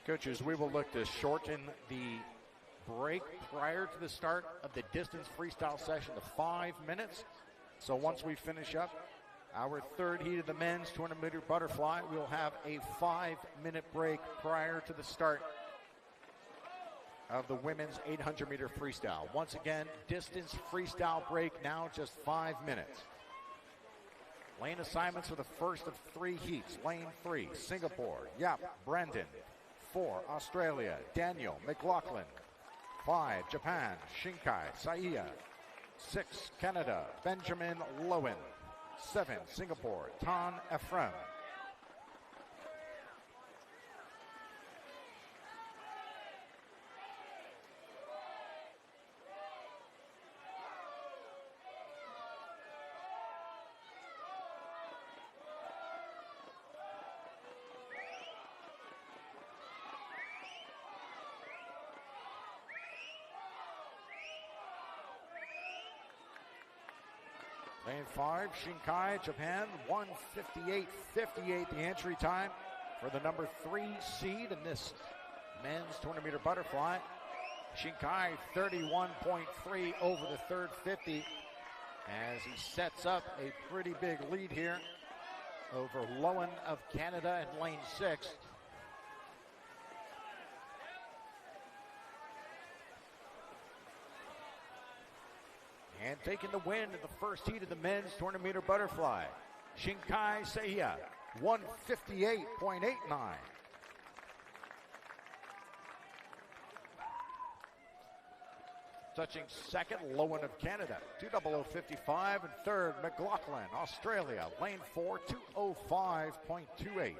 Coaches, we will look to shorten the break prior to the start of the distance freestyle session to 5 minutes. So once we finish up our 3rd heat of the men's 200-meter butterfly, we'll have a 5-minute break prior to the start of the women's 800-meter freestyle. Once again, distance freestyle break now just 5 minutes. Lane assignments for the first of 3 heats. Lane 3, Singapore, Yap Brandon. 4, Australia, Daniel McLaughlin. 5, Japan, Shinkai Saiya. 6, Canada, Benjamin Lowen. 7, Singapore, Tan Ephraim. Lane 5, Shinkai, Japan, 158.58 the entry time for the number 3 seed in this men's 200-meter butterfly. Shinkai 31.3 over the 3rd 50 as he sets up a pretty big lead here over Lowen of Canada in lane 6. And taking the win in the first heat of the men's 200-meter butterfly, Shinkai Seiya, 158.89. Touching second, Lowen of Canada, 200.55, and third, McLaughlin, Australia, lane 4, 205.28.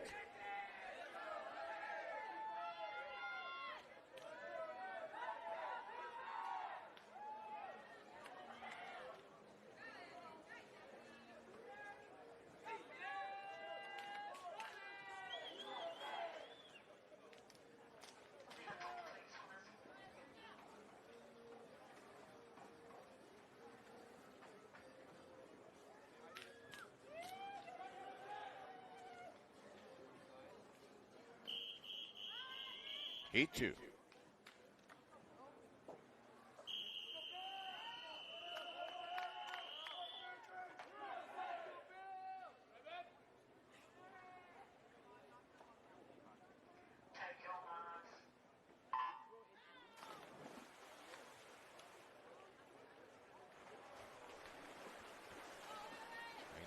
Heat 2.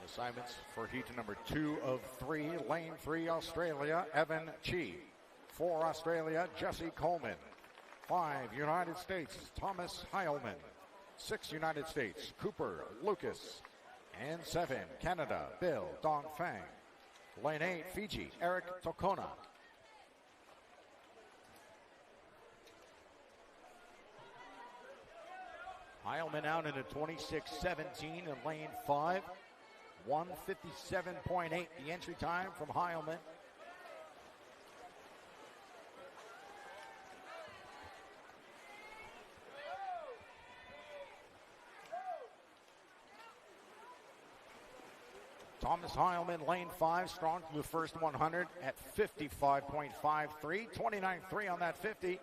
Assignments for heat number 2 of 3, lane 3, Australia, Evan Chi. 4, Australia, Jesse Coleman. 5, United States, Thomas Heilman. 6, United States, Cooper Lucas. And 7, Canada, Bill Dongfang. Lane 8, Fiji, Eric Tokona. Heilman out in a 26.17 in lane 5. 157.8 the entry time from Heilman. Thomas Heilman, lane 5, strong through the first 100 at 55.53. 29.3 on that 50.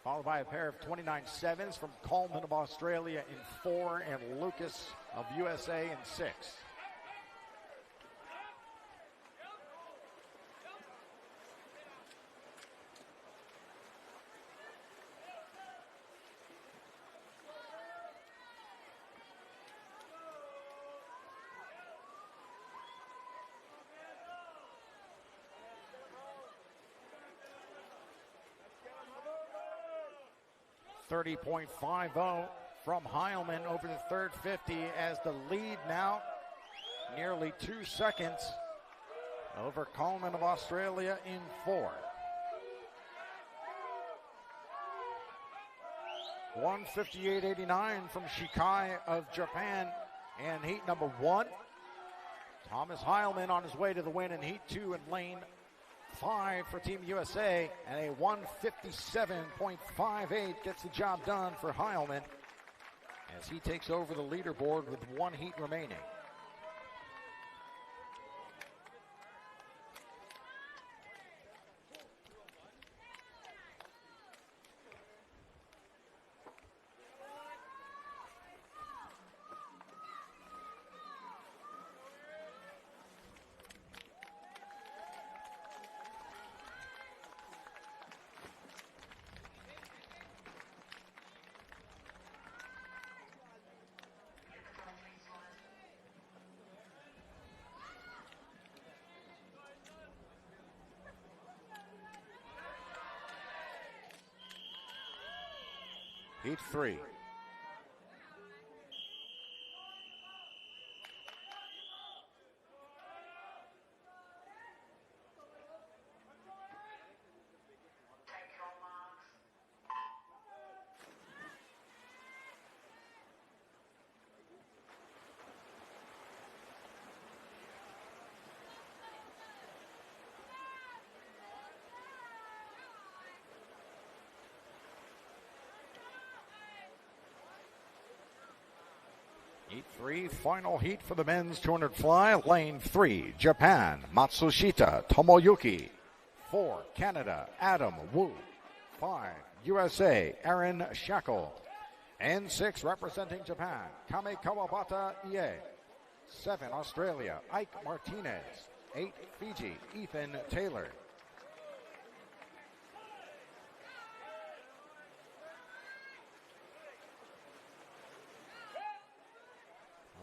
followed by a pair of 29.7s from Coleman of Australia in 4 and Lucas of USA in 6. .50 from Heilman over the third 50 as the lead now nearly 2 seconds over Coleman of Australia in 4. 158.89 from Shikai of Japan in heat number 1. Thomas Heilman on his way to the win in heat 2 in lane 5 for Team USA, and a 157.58 gets the job done for Heilman as he takes over the leaderboard with 1 heat remaining. Heat 3. Heat 3, final heat for the men's 200 fly. Lane 3, Japan, Matsushita Tomoyuki. 4, Canada, Adam Wu. 5, USA, Aaron Shackle. And 6, representing Japan, Kame Kawabata Ie. 7, Australia, Ike Martinez. 8, Fiji, Ethan Taylor.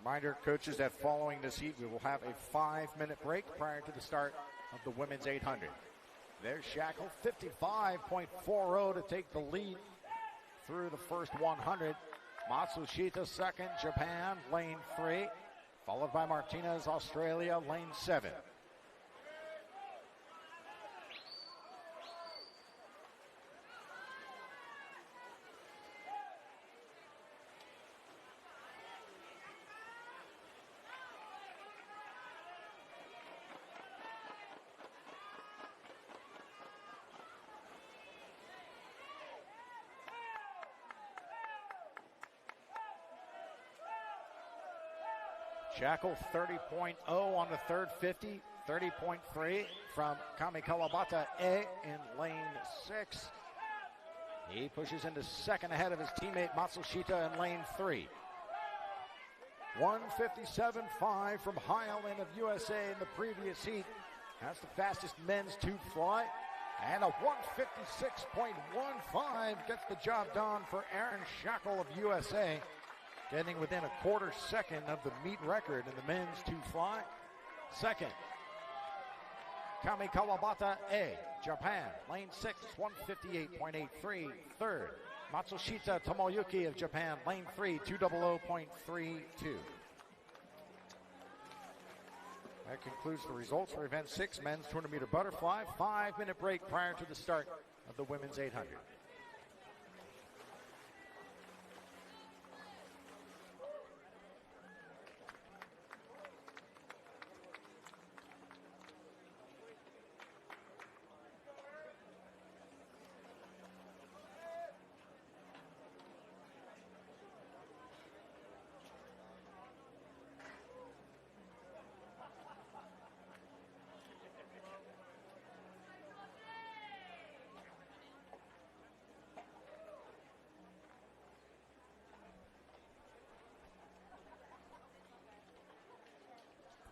Reminder, coaches, that following this heat, we will have a 5-minute break prior to the start of the women's 800. There's Shackle, 55.40 to take the lead through the first 100. Matsushita second, Japan, lane 3, followed by Martinez, Australia, lane 7. Shackle 30.0 on the third 50, 30.3 from Kame Kawabata E in lane 6. He pushes into second ahead of his teammate Matsushita in lane 3. 157.5 from Heilman of USA in the previous heat. That's the fastest men's tube fly. And a 156.15 gets the job done for Aaron Shackle of USA, getting within a quarter second of the meet record in the men's tube fly. Second, Kame Kawabata E, Japan, lane 6, 158.83. Third, Matsushita Tomoyuki of Japan, lane 3, 200.32. That concludes the results for event 6, men's 200-meter butterfly. 5-minute break prior to the start of the women's 800.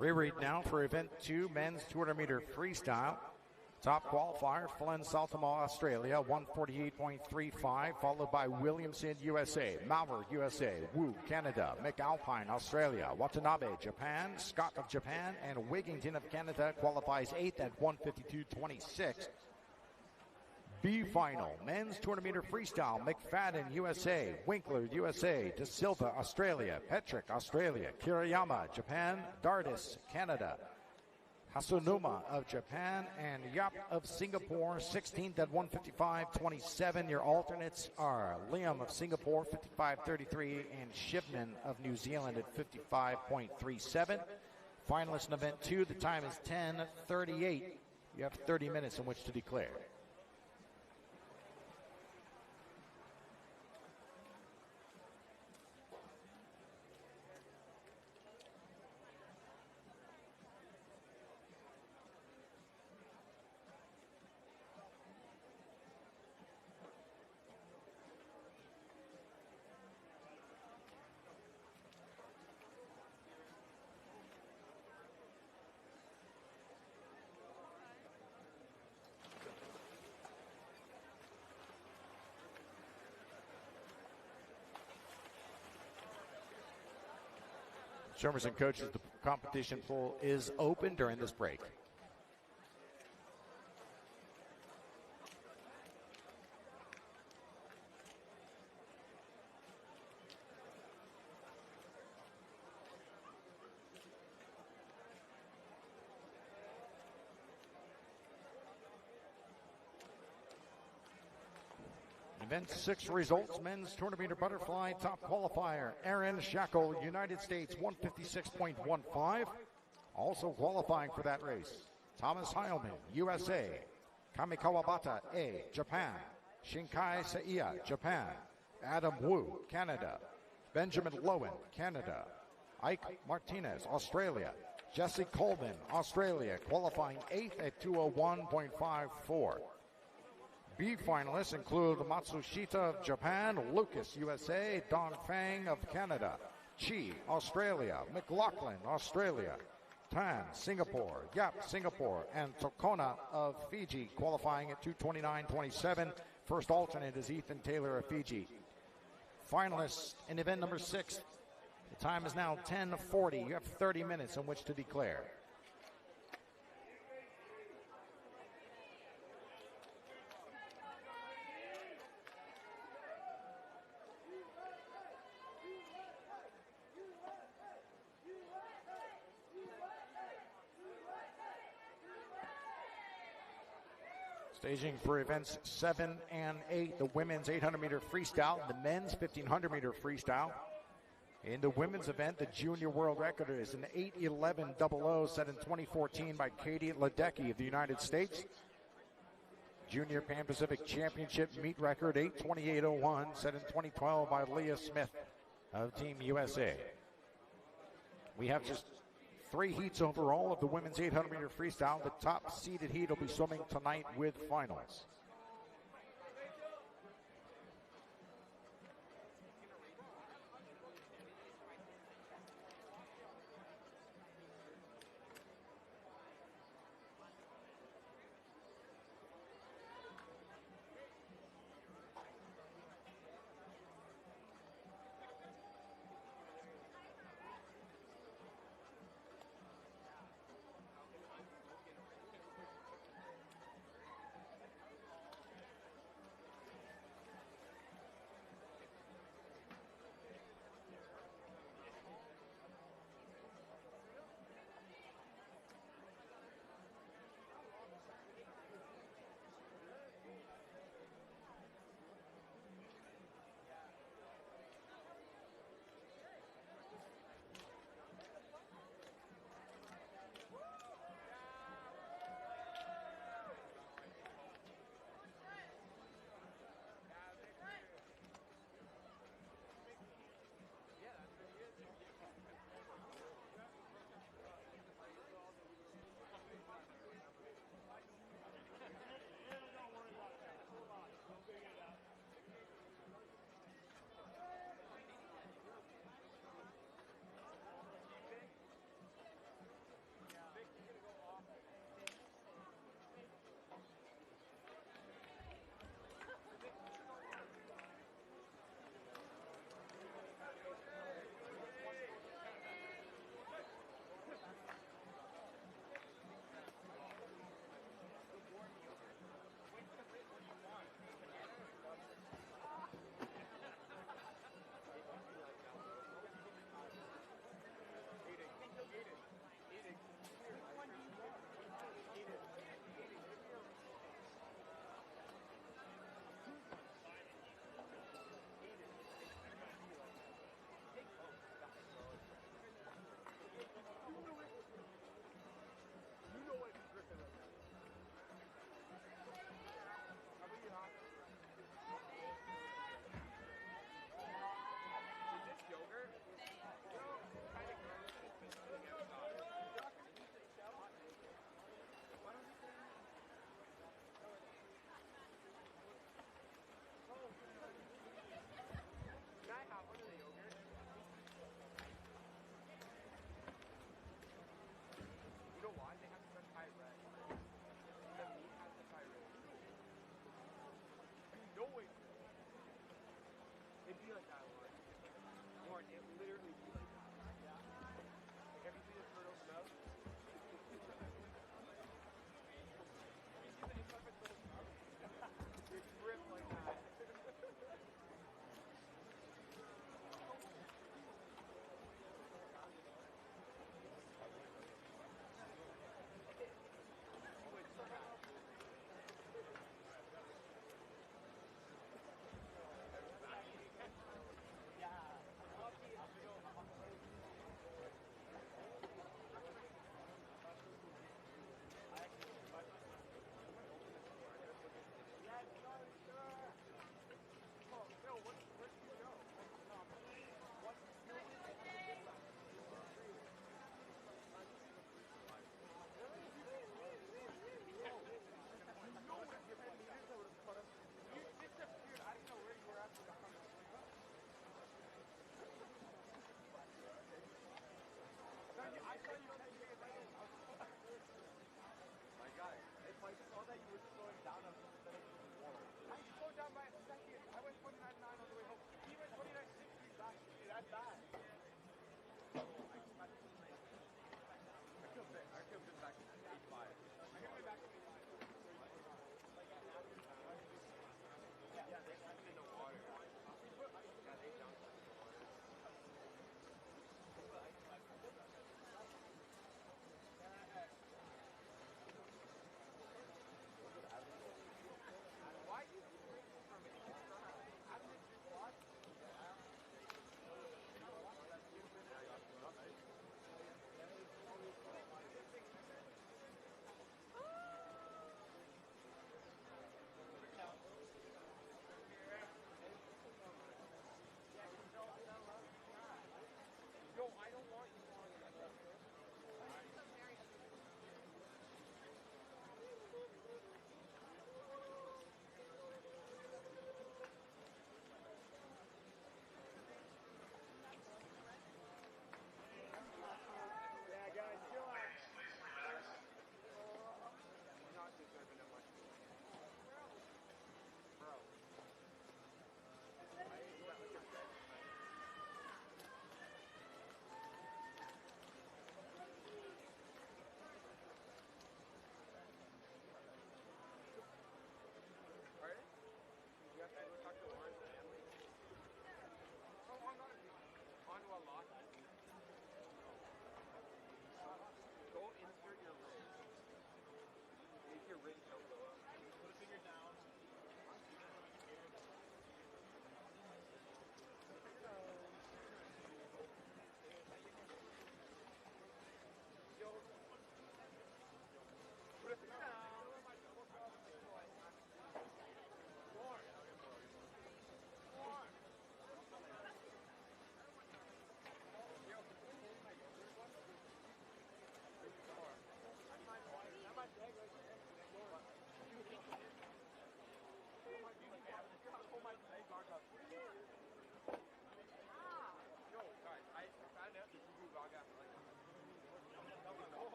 Reread now for event 2, men's 200-meter freestyle. Top qualifier, Flynn Saltamo, Australia, 148.35, followed by Williamson, USA, Malvern, USA, Wu, Canada, McAlpine, Australia, Watanabe, Japan, Scott of Japan, and Wigington of Canada qualifies 8th at 152.26. B final, men's 200-meter freestyle, McFadden, USA, Winkler, USA, De Silva, Australia, Petrick, Australia, Kiriyama, Japan, Dardis, Canada, Hasunuma of Japan, and Yap of Singapore, 16th at 155.27. Your alternates are Liam of Singapore, 55.33, and Shipman of New Zealand at 55.37. Finalists in event 2, the time is 10:38. You have 30 minutes in which to declare. Swimmers and coaches, the competition pool is open during this break. Event 6 results, men's 200-meter butterfly top qualifier, Aaron Shackle, United States, 156.15. Also qualifying for that race, Thomas Heilman, USA, Kamikawabata, A, Japan, Shinkai Seiya, Japan, Adam Wu, Canada, Benjamin Lowen, Canada, Ike Martinez, Australia, Jesse Colvin, Australia, qualifying 8th at 201.54. B finalists include Matsushita of Japan, Lucas, USA, Don Fang of Canada, Chi, Australia, McLaughlin, Australia, Tan, Singapore, Yap, Singapore, and Tokona of Fiji, qualifying at 229.27. First alternate is Ethan Taylor of Fiji. Finalists in event number 6. The time is now 10:40. You have 30 minutes in which to declare. Staging for events 7 and 8, the women's 800-meter freestyle, the men's 1,500-meter freestyle. In the women's event, the junior world record is an 8:11.00 set in 2014 by Katie Ledecky of the United States. Junior Pan Pacific Championship meet record 8:28.01 set in 2012 by Leah Smith of Team USA. We have just 3 heats overall of the women's 800-meter freestyle. The top seeded heat will be swimming tonight with finals.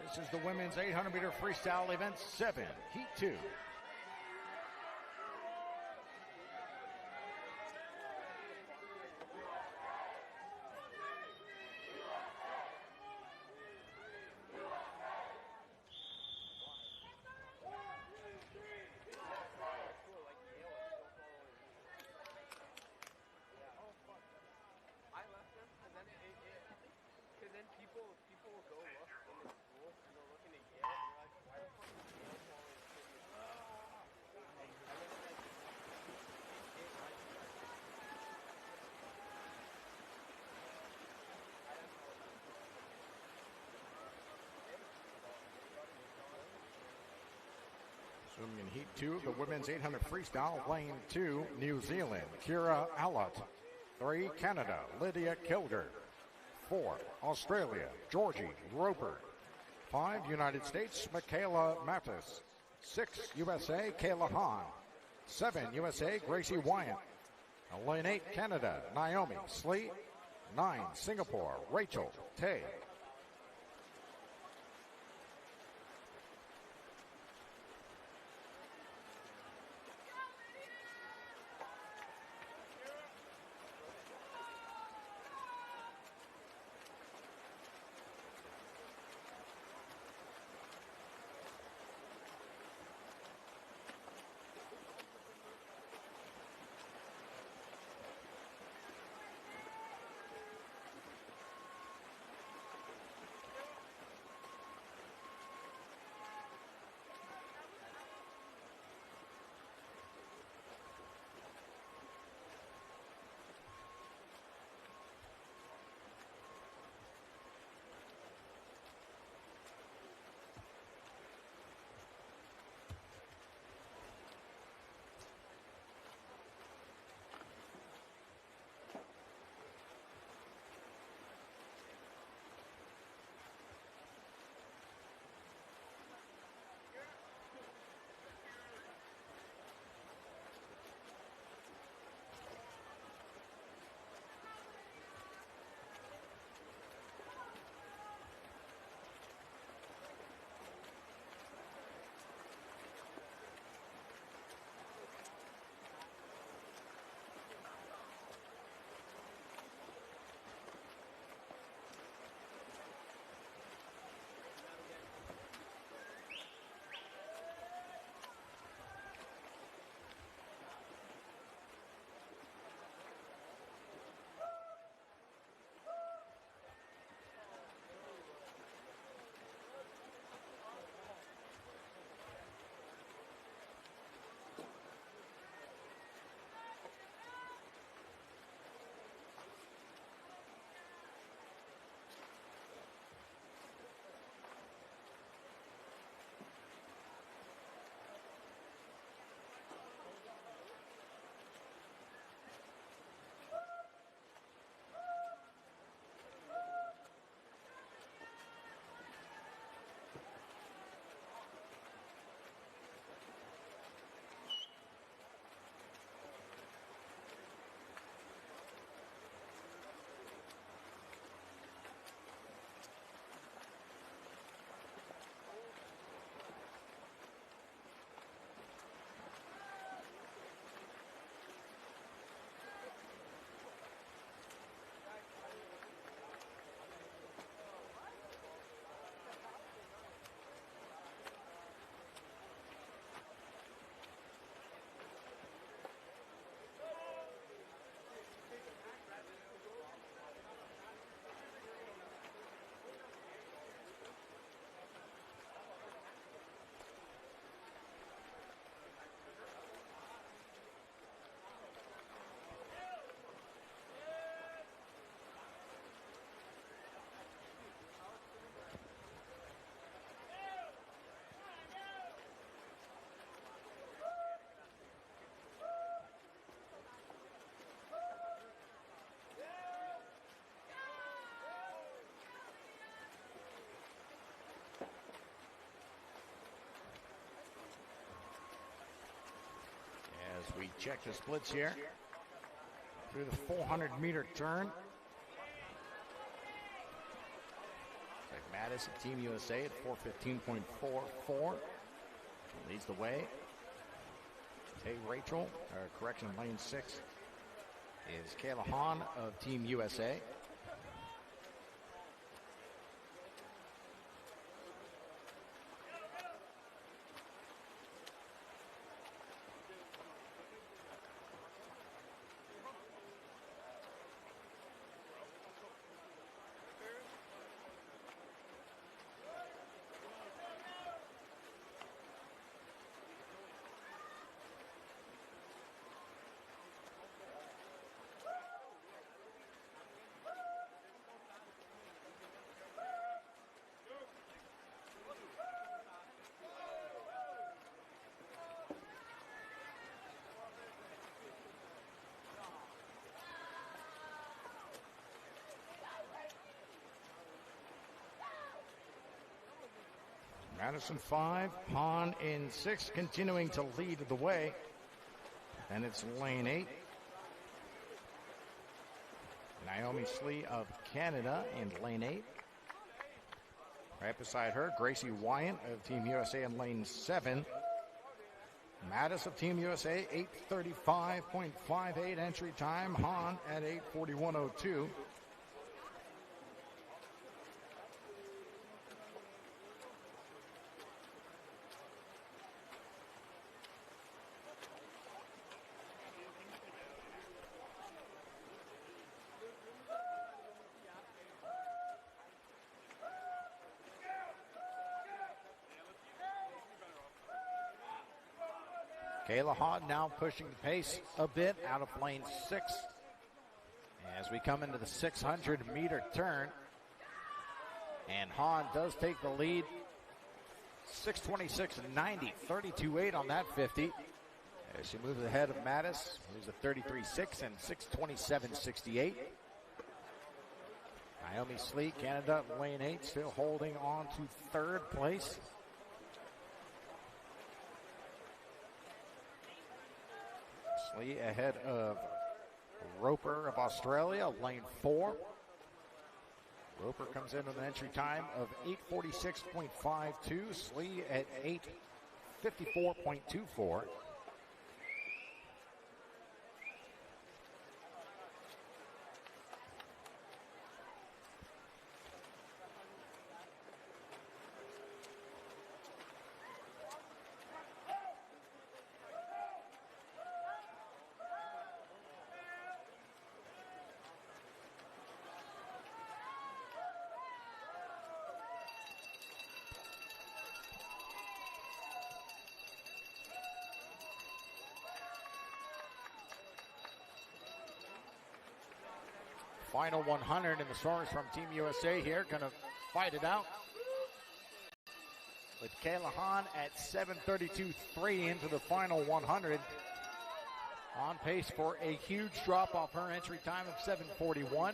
This is the women's 800-meter freestyle event 7, heat 2. Swimming in heat 2 of the women's 800 freestyle, lane 2, New Zealand, Kira Allott. 3, Canada, Lydia Kilger. 4, Australia, Georgie Roper. 5, United States, Michaela Mattis. 6, USA, Kayla Hahn. 7, USA, Gracie Wyant. Lane 8, Canada, Naomi Slee. 9, Singapore, Rachel Tay. We check the splits here through the 400-meter turn. Mattis of Team USA at 4:15.44 leads the way. Tay Rachel, correction, lane 6 is Kayla Hahn of Team USA. Madison 5, Hahn in 6, continuing to lead the way. And it's lane 8. Naomi Slee of Canada in lane 8. Right beside her, Gracie Wyant of Team USA in lane 7. Mattis of Team USA, 8:35.58 entry time. Hahn at 8:41.02. Kayla Hahn now pushing the pace a bit out of lane 6 as we come into the 600-meter turn. And Hahn does take the lead. 6:26.90, 32.8 on that 50. As she moves ahead of Mattis, who's at 33.6 and 6:27.68. Naomi Slee, Canada, lane 8, still holding on to 3rd place. Slee ahead of Roper of Australia, lane 4. Roper comes in with an entry time of 8:46.52. Slee at 8:54.24. Final 100, and the stars from Team USA here going to fight it out. With Kayla Hahn at 7:32.3 into the final 100. On pace for a huge drop off her entry time of 7:41.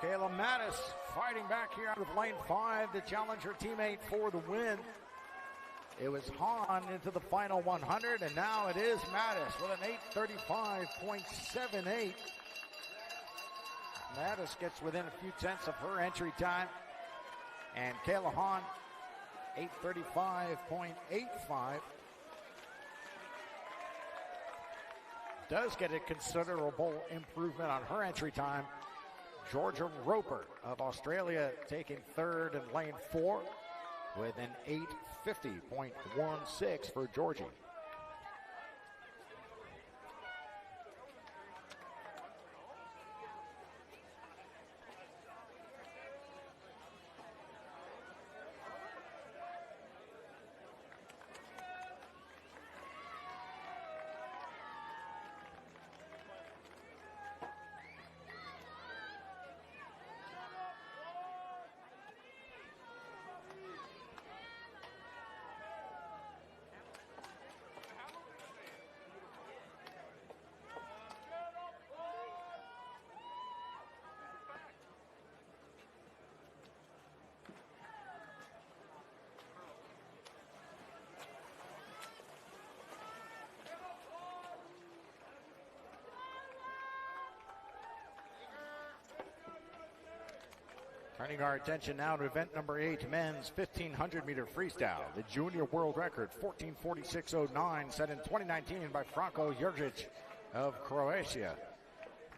Kayla Mattis fighting back here out of lane 5 to challenge her teammate for the win. It was Hahn into the final 100, and now it is Mattis with an 8:35.78. Mattis gets within a few tenths of her entry time, and Kayla Hahn 8:35.85. Does get a considerable improvement on her entry time. Georgia Roper of Australia taking 3rd in lane 4 with an 8:50.16 for Georgia. Turning our attention now to event number 8, men's 1500 meter freestyle. The junior world record, 14:46.09, set in 2019 by Franko Jurjic of Croatia.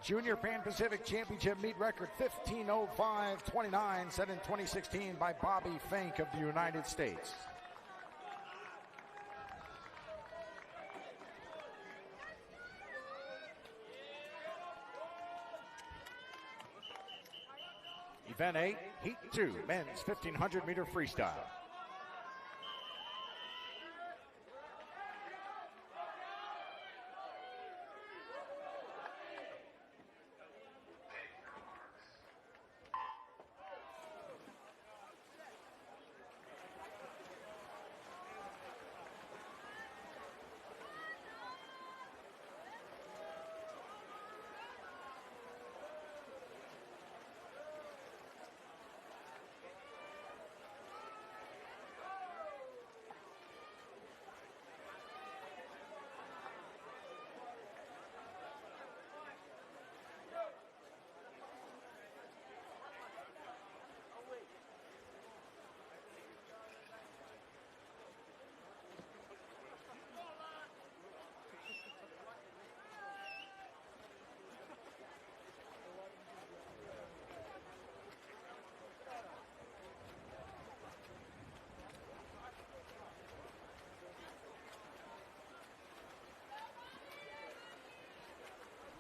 Junior Pan Pacific Championship meet record, 15:05.29, set in 2016 by Bobby Fink of the United States. Event 8, Heat 2, men's 1500 meter freestyle.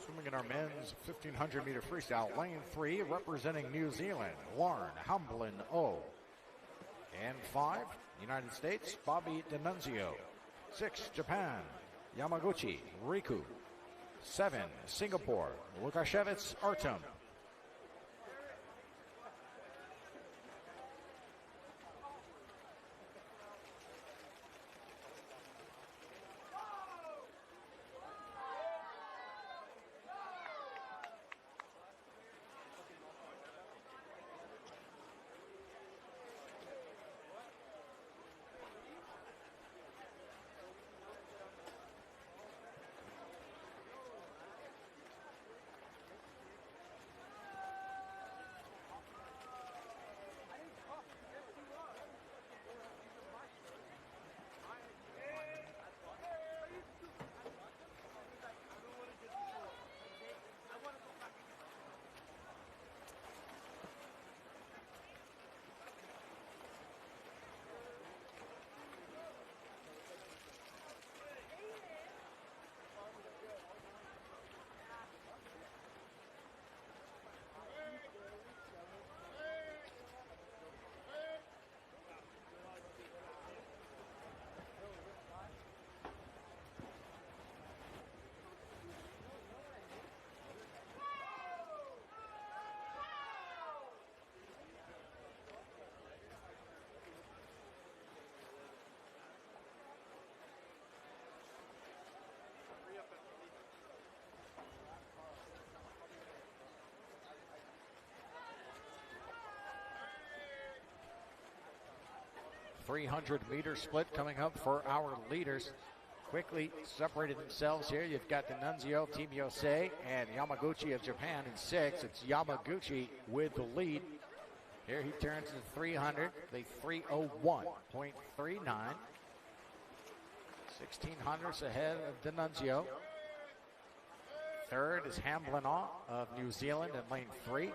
Swimming in our men's 1500 meter freestyle, lane 3, representing New Zealand, Lauren Hamblin O. And 5, United States, Bobby D'Annunzio. 6, Japan, Yamaguchi Riku. 7, Singapore, Lukashevitz Artem. .300-meter split coming up for our leaders. Quickly separated themselves here. You've got D'Annunzio, Team USA, and Yamaguchi of Japan in 6. It's Yamaguchi with the lead. Here he turns to 300, the 3:01.39. 1600ths ahead of D'Annunzio. Third is Hamblin of New Zealand in lane 3.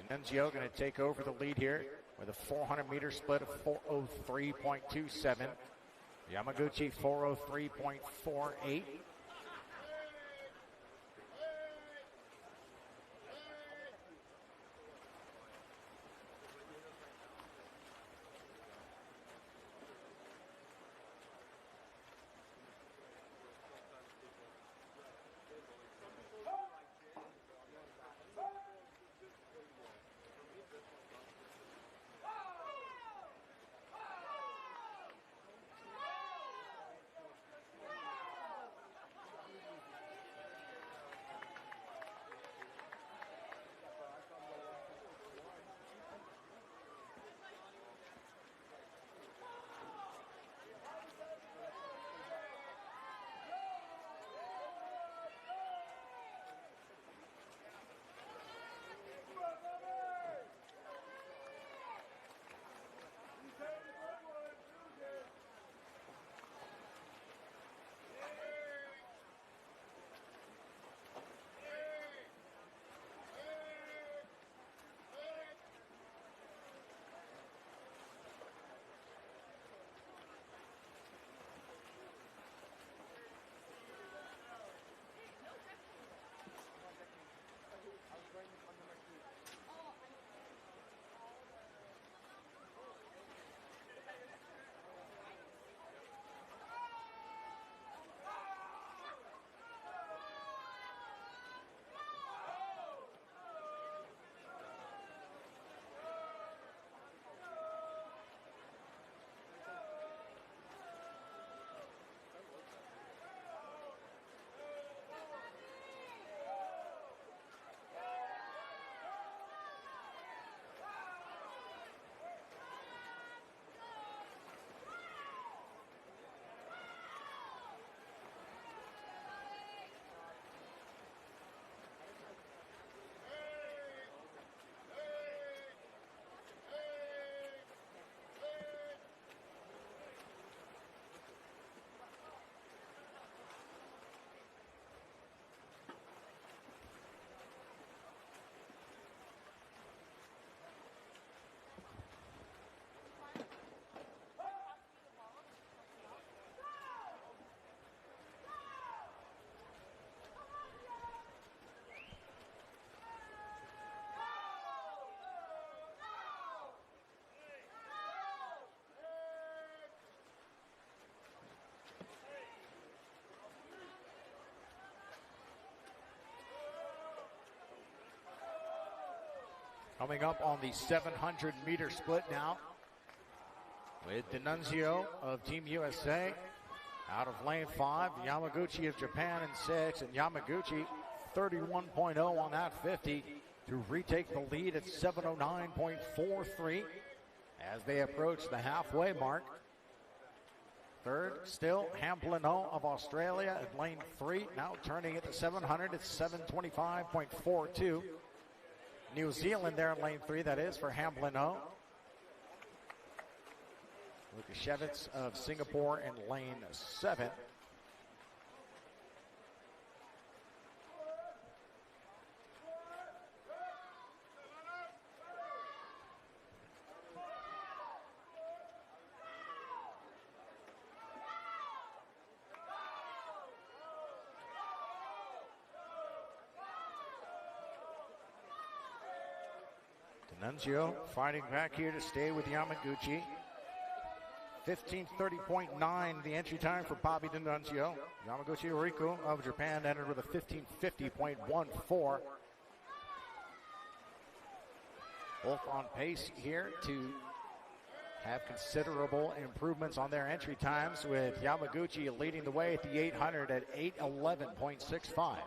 D'Annunzio going to take over the lead here with a 400-meter split of 4:03.27. Yamaguchi 4:03.48. Coming up on the 700-meter split now with D'Annunzio of Team USA out of lane 5, Yamaguchi of Japan in 6, and Yamaguchi 31.0 on that 50 to retake the lead at 7:09.43 as they approach the halfway mark. Third, still Hamblino of Australia at lane 3, now turning at the 700 at 7:25.42. New Zealand there in lane 3, that is, for Hamblino. Lukashevitz of Singapore in lane 7. D'Annunzio fighting back here to stay with Yamaguchi. 15:30.9 the entry time for Bobby D'Annunzio. Yamaguchi Riku of Japan entered with a 15:50.14. Both on pace here to have considerable improvements on their entry times, with Yamaguchi leading the way at the 800 at 8:11.65.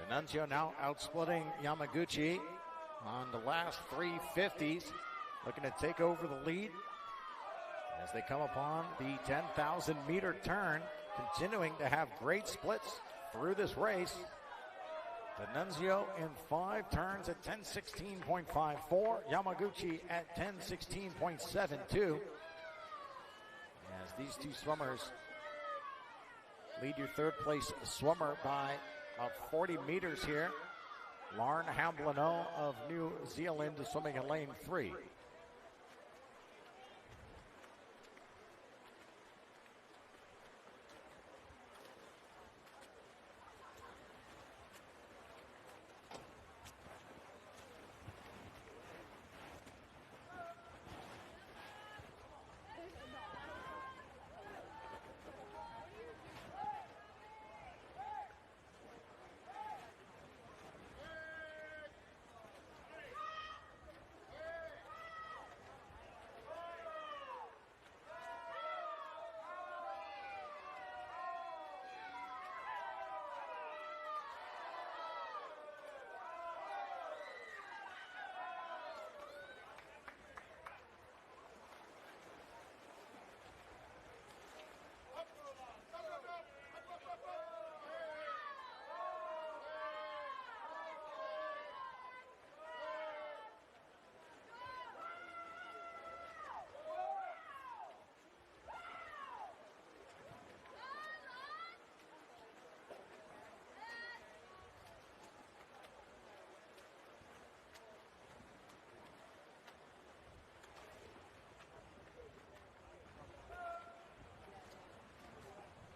D'Annunzio now outsplitting Yamaguchi on the last 350s, looking to take over the lead as they come upon the 10,000-meter turn, continuing to have great splits through this race. D'Annunzio in 5 turns at 10:16.54, Yamaguchi at 10:16.72. As these two swimmers lead your third place swimmer by about 40 meters here. Lauren Hamblino of New Zealand is swimming in lane 3.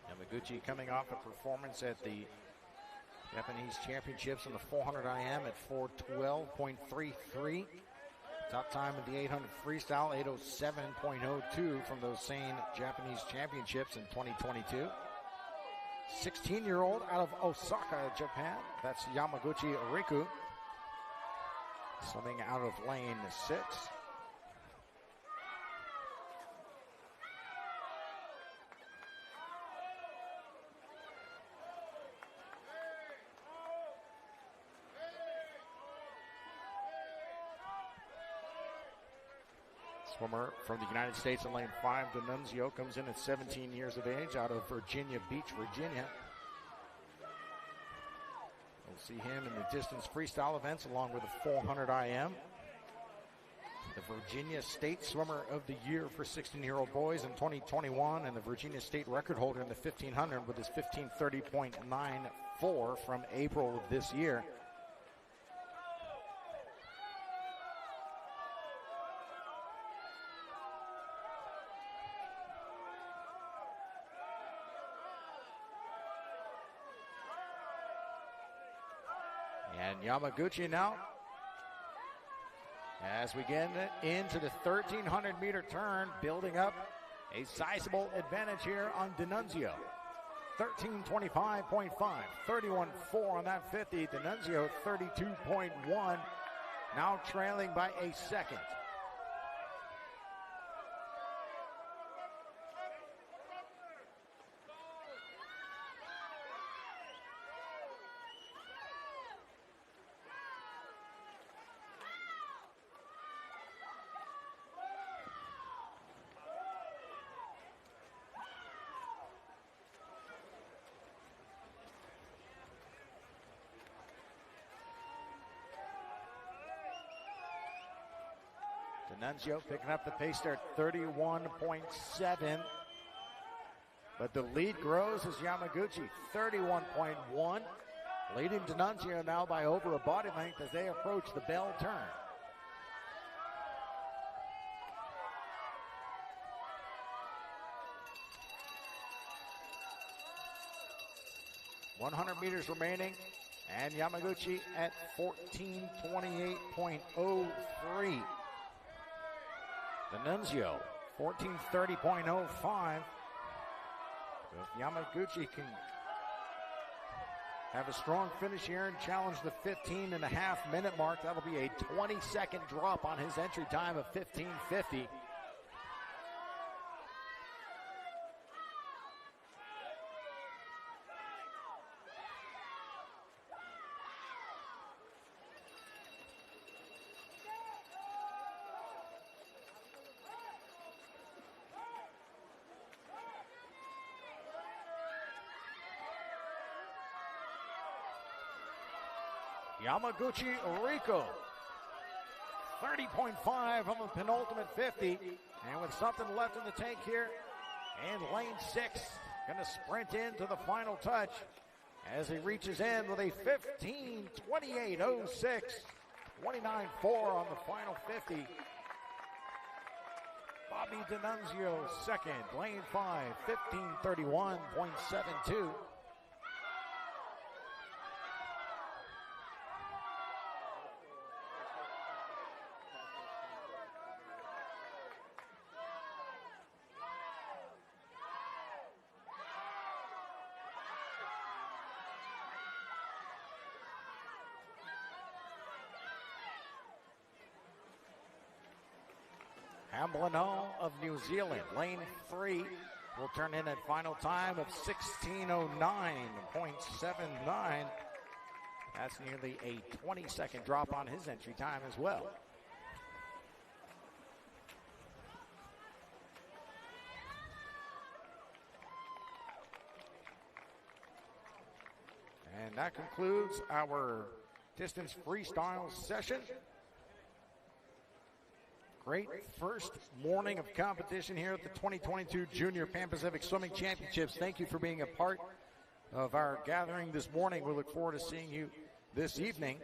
Yamaguchi coming off a performance at the Japanese championships in the 400 IM at 4:12.33. Top time of the 800 freestyle, 8:07.02 from those same Japanese championships in 2022. 16-year-old out of Osaka, Japan. That's Yamaguchi Riku. Swimming out of lane 6. Swimmer from the United States in lane 5, D'Annunzio, comes in at 17 years of age out of Virginia Beach, Virginia. We'll see him in the distance freestyle events along with the 400 IM. The Virginia State Swimmer of the Year for 16-year-old boys in 2021 and the Virginia State record holder in the 1500 with his 15:30.94 from April of this year. And Yamaguchi now, as we get into the 1,300-meter turn, building up a sizable advantage here on D'Annunzio. 13:25.5, 31.4 on that 50. D'Annunzio 32.1, now trailing by a second. D'Annunzio picking up the pace there at 31.7. But the lead grows as Yamaguchi, 31.1. Leading D'Annunzio now by over a body length as they approach the bell turn. .100 meters remaining, and Yamaguchi at 14:28.03. D'Annunzio, 14:30.05. So if Yamaguchi can have a strong finish here and challenge the 15.5-minute mark, that'll be a 20-second drop on his entry time of 15:50. Yamaguchi Riku, 30.5 on the penultimate 50. And with something left in the tank here, and lane 6 going to sprint into the final touch as he reaches in with a 15:28.06, 29.4 on the final 50. Bobby D'Annunzio second, lane 5, 15:31.72. Hamblin of New Zealand, lane 3, will turn in at final time of 16:09.79. That's nearly a 20-second drop on his entry time as well. And that concludes our distance freestyle session. Great first morning of competition here at the 2022 Junior Pan Pacific Swimming Championships. Thank you for being a part of our gathering this morning. We look forward to seeing you this evening.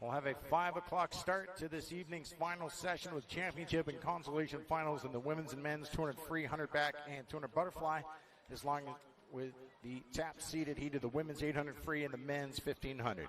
We'll have a 5 o'clock start to this evening's final session with championship and consolation finals in the women's and men's 200 free, 100 back, and 200 butterfly, as long as with the tap seeded heat of the women's 800 free and the men's 1500.